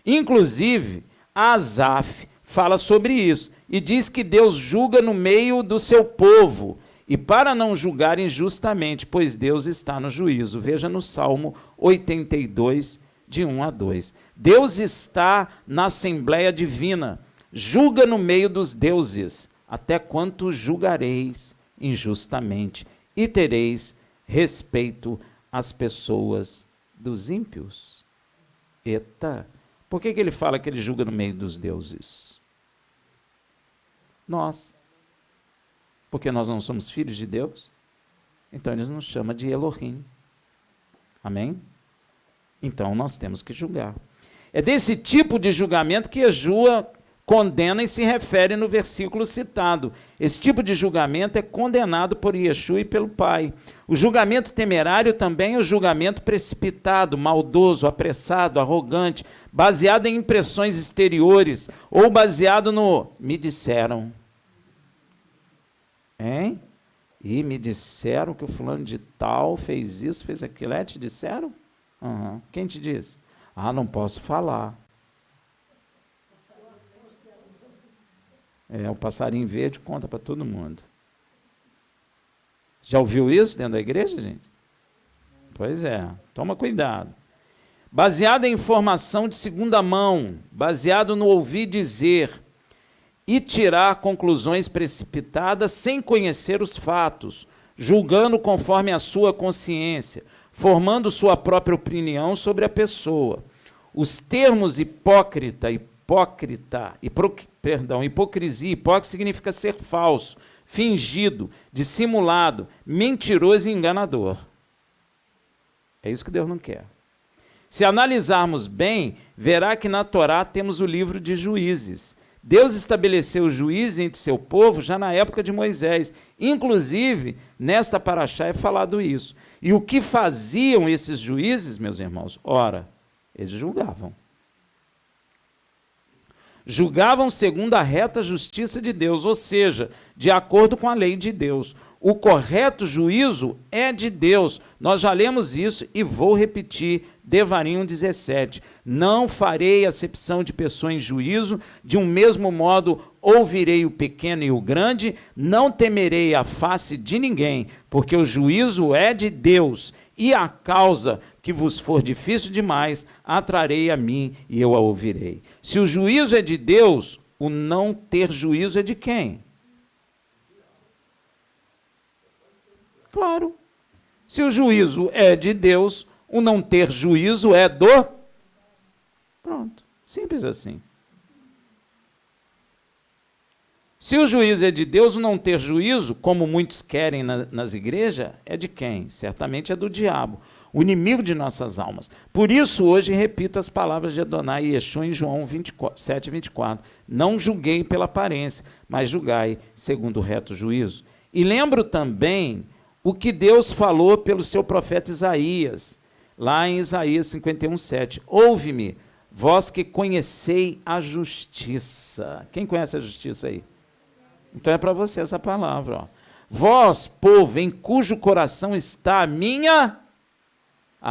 S4: Inclusive, Asaf fala sobre isso, e diz que Deus julga no meio do seu povo, e para não julgar injustamente, pois Deus está no juízo. Veja no Salmo 82, de 1 a 2. Deus está na Assembleia Divina, julga no meio dos deuses. Até quanto julgareis injustamente e tereis respeito às pessoas dos ímpios? Eita! Por que ele fala que ele julga no meio dos deuses? Nós. Porque nós não somos filhos de Deus? Então ele nos chama de Elohim. Amém? Então nós temos que julgar. É desse tipo de julgamento que Yeshua condena e se refere no versículo citado. Esse tipo de julgamento é condenado por Yeshua e pelo Pai. O julgamento temerário também é o julgamento precipitado, maldoso, apressado, arrogante, baseado em impressões exteriores ou baseado no me disseram. Hein? E me disseram que o fulano de tal fez isso, fez aquilo. Te disseram? Uhum. Quem te disse? Não posso falar. O passarinho verde conta para todo mundo. Já ouviu isso dentro da igreja, gente? Pois é, toma cuidado. Baseado em informação de segunda mão, baseado no ouvir dizer, e tirar conclusões precipitadas sem conhecer os fatos, julgando conforme a sua consciência, formando sua própria opinião sobre a pessoa. Os termos hipocrisia, hipócrita significa ser falso, fingido, dissimulado, mentiroso e enganador. É isso que Deus não quer. Se analisarmos bem, verá que na Torá temos o livro de Juízes. Deus estabeleceu juízes entre seu povo já na época de Moisés. Inclusive, nesta paraxá é falado isso. E o que faziam esses juízes, meus irmãos? Ora, eles julgavam. Julgavam segundo a reta justiça de Deus, ou seja, de acordo com a lei de Deus. O correto juízo é de Deus. Nós já lemos isso e vou repetir, Devarim 17. Não farei acepção de pessoa em juízo, de um mesmo modo ouvirei o pequeno e o grande, não temerei a face de ninguém, porque o juízo é de Deus, e a causa que vos for difícil demais, atrarei a mim e eu a ouvirei. Se o juízo é de Deus, o não ter juízo é de quem? Claro. Se o juízo é de Deus, o não ter juízo é do... Pronto. Simples assim. Se o juízo é de Deus, o não ter juízo, como muitos querem nas igrejas, é de quem? Certamente é do diabo, o inimigo de nossas almas. Por isso, hoje, repito as palavras de Adonai e Yeshua em João 7, 24. Não julguei pela aparência, mas julgai segundo o reto juízo. E lembro também o que Deus falou pelo seu profeta Isaías, lá em Isaías 51, 7. Ouve-me, vós que conhecei a justiça. Quem conhece a justiça aí? Então é para você essa palavra. Ó. Vós, povo, em cujo coração está a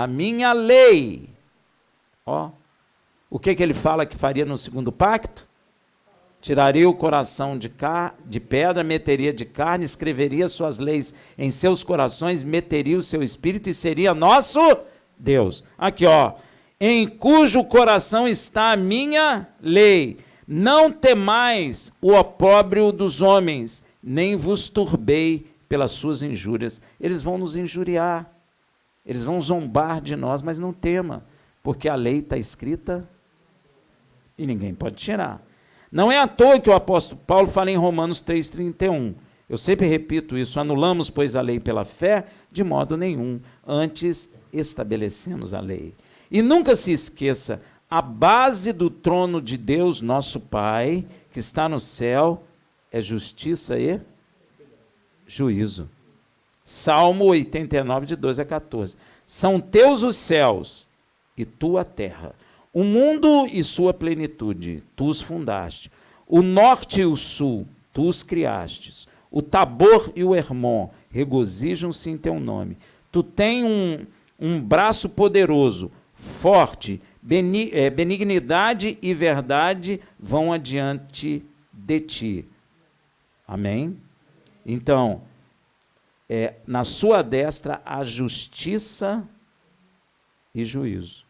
S4: minha lei. Ó. O que ele fala que faria no segundo pacto? Tiraria o coração de pedra, meteria de carne, escreveria suas leis em seus corações, meteria o seu espírito e seria nosso Deus. Aqui, ó. Em cujo coração está a minha lei. Não temais o opróbrio dos homens, nem vos turbei pelas suas injúrias. Eles vão nos injuriar, eles vão zombar de nós, mas não tema, porque a lei está escrita e ninguém pode tirar. Não é à toa que o apóstolo Paulo fala em Romanos 3,31. Eu sempre repito isso, anulamos, pois, a lei pela fé? De modo nenhum, antes estabelecemos a lei. E nunca se esqueça, a base do trono de Deus, nosso Pai, que está no céu, é justiça e juízo. Salmo 89, de 12 a 14. São teus os céus e tua terra. O mundo e sua plenitude, tu os fundaste. O norte e o sul, tu os criastes. O Tabor e o Hermon regozijam-se em teu nome. Tu tens um braço poderoso, forte, benignidade e verdade vão adiante de ti. Amém? Então, na sua destra há justiça e juízo.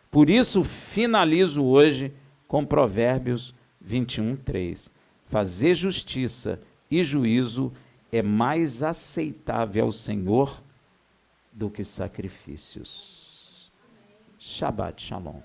S4: Por isso, finalizo hoje com Provérbios 21:3. Fazer justiça e juízo é mais aceitável ao Senhor do que sacrifícios. Shabbat Shalom.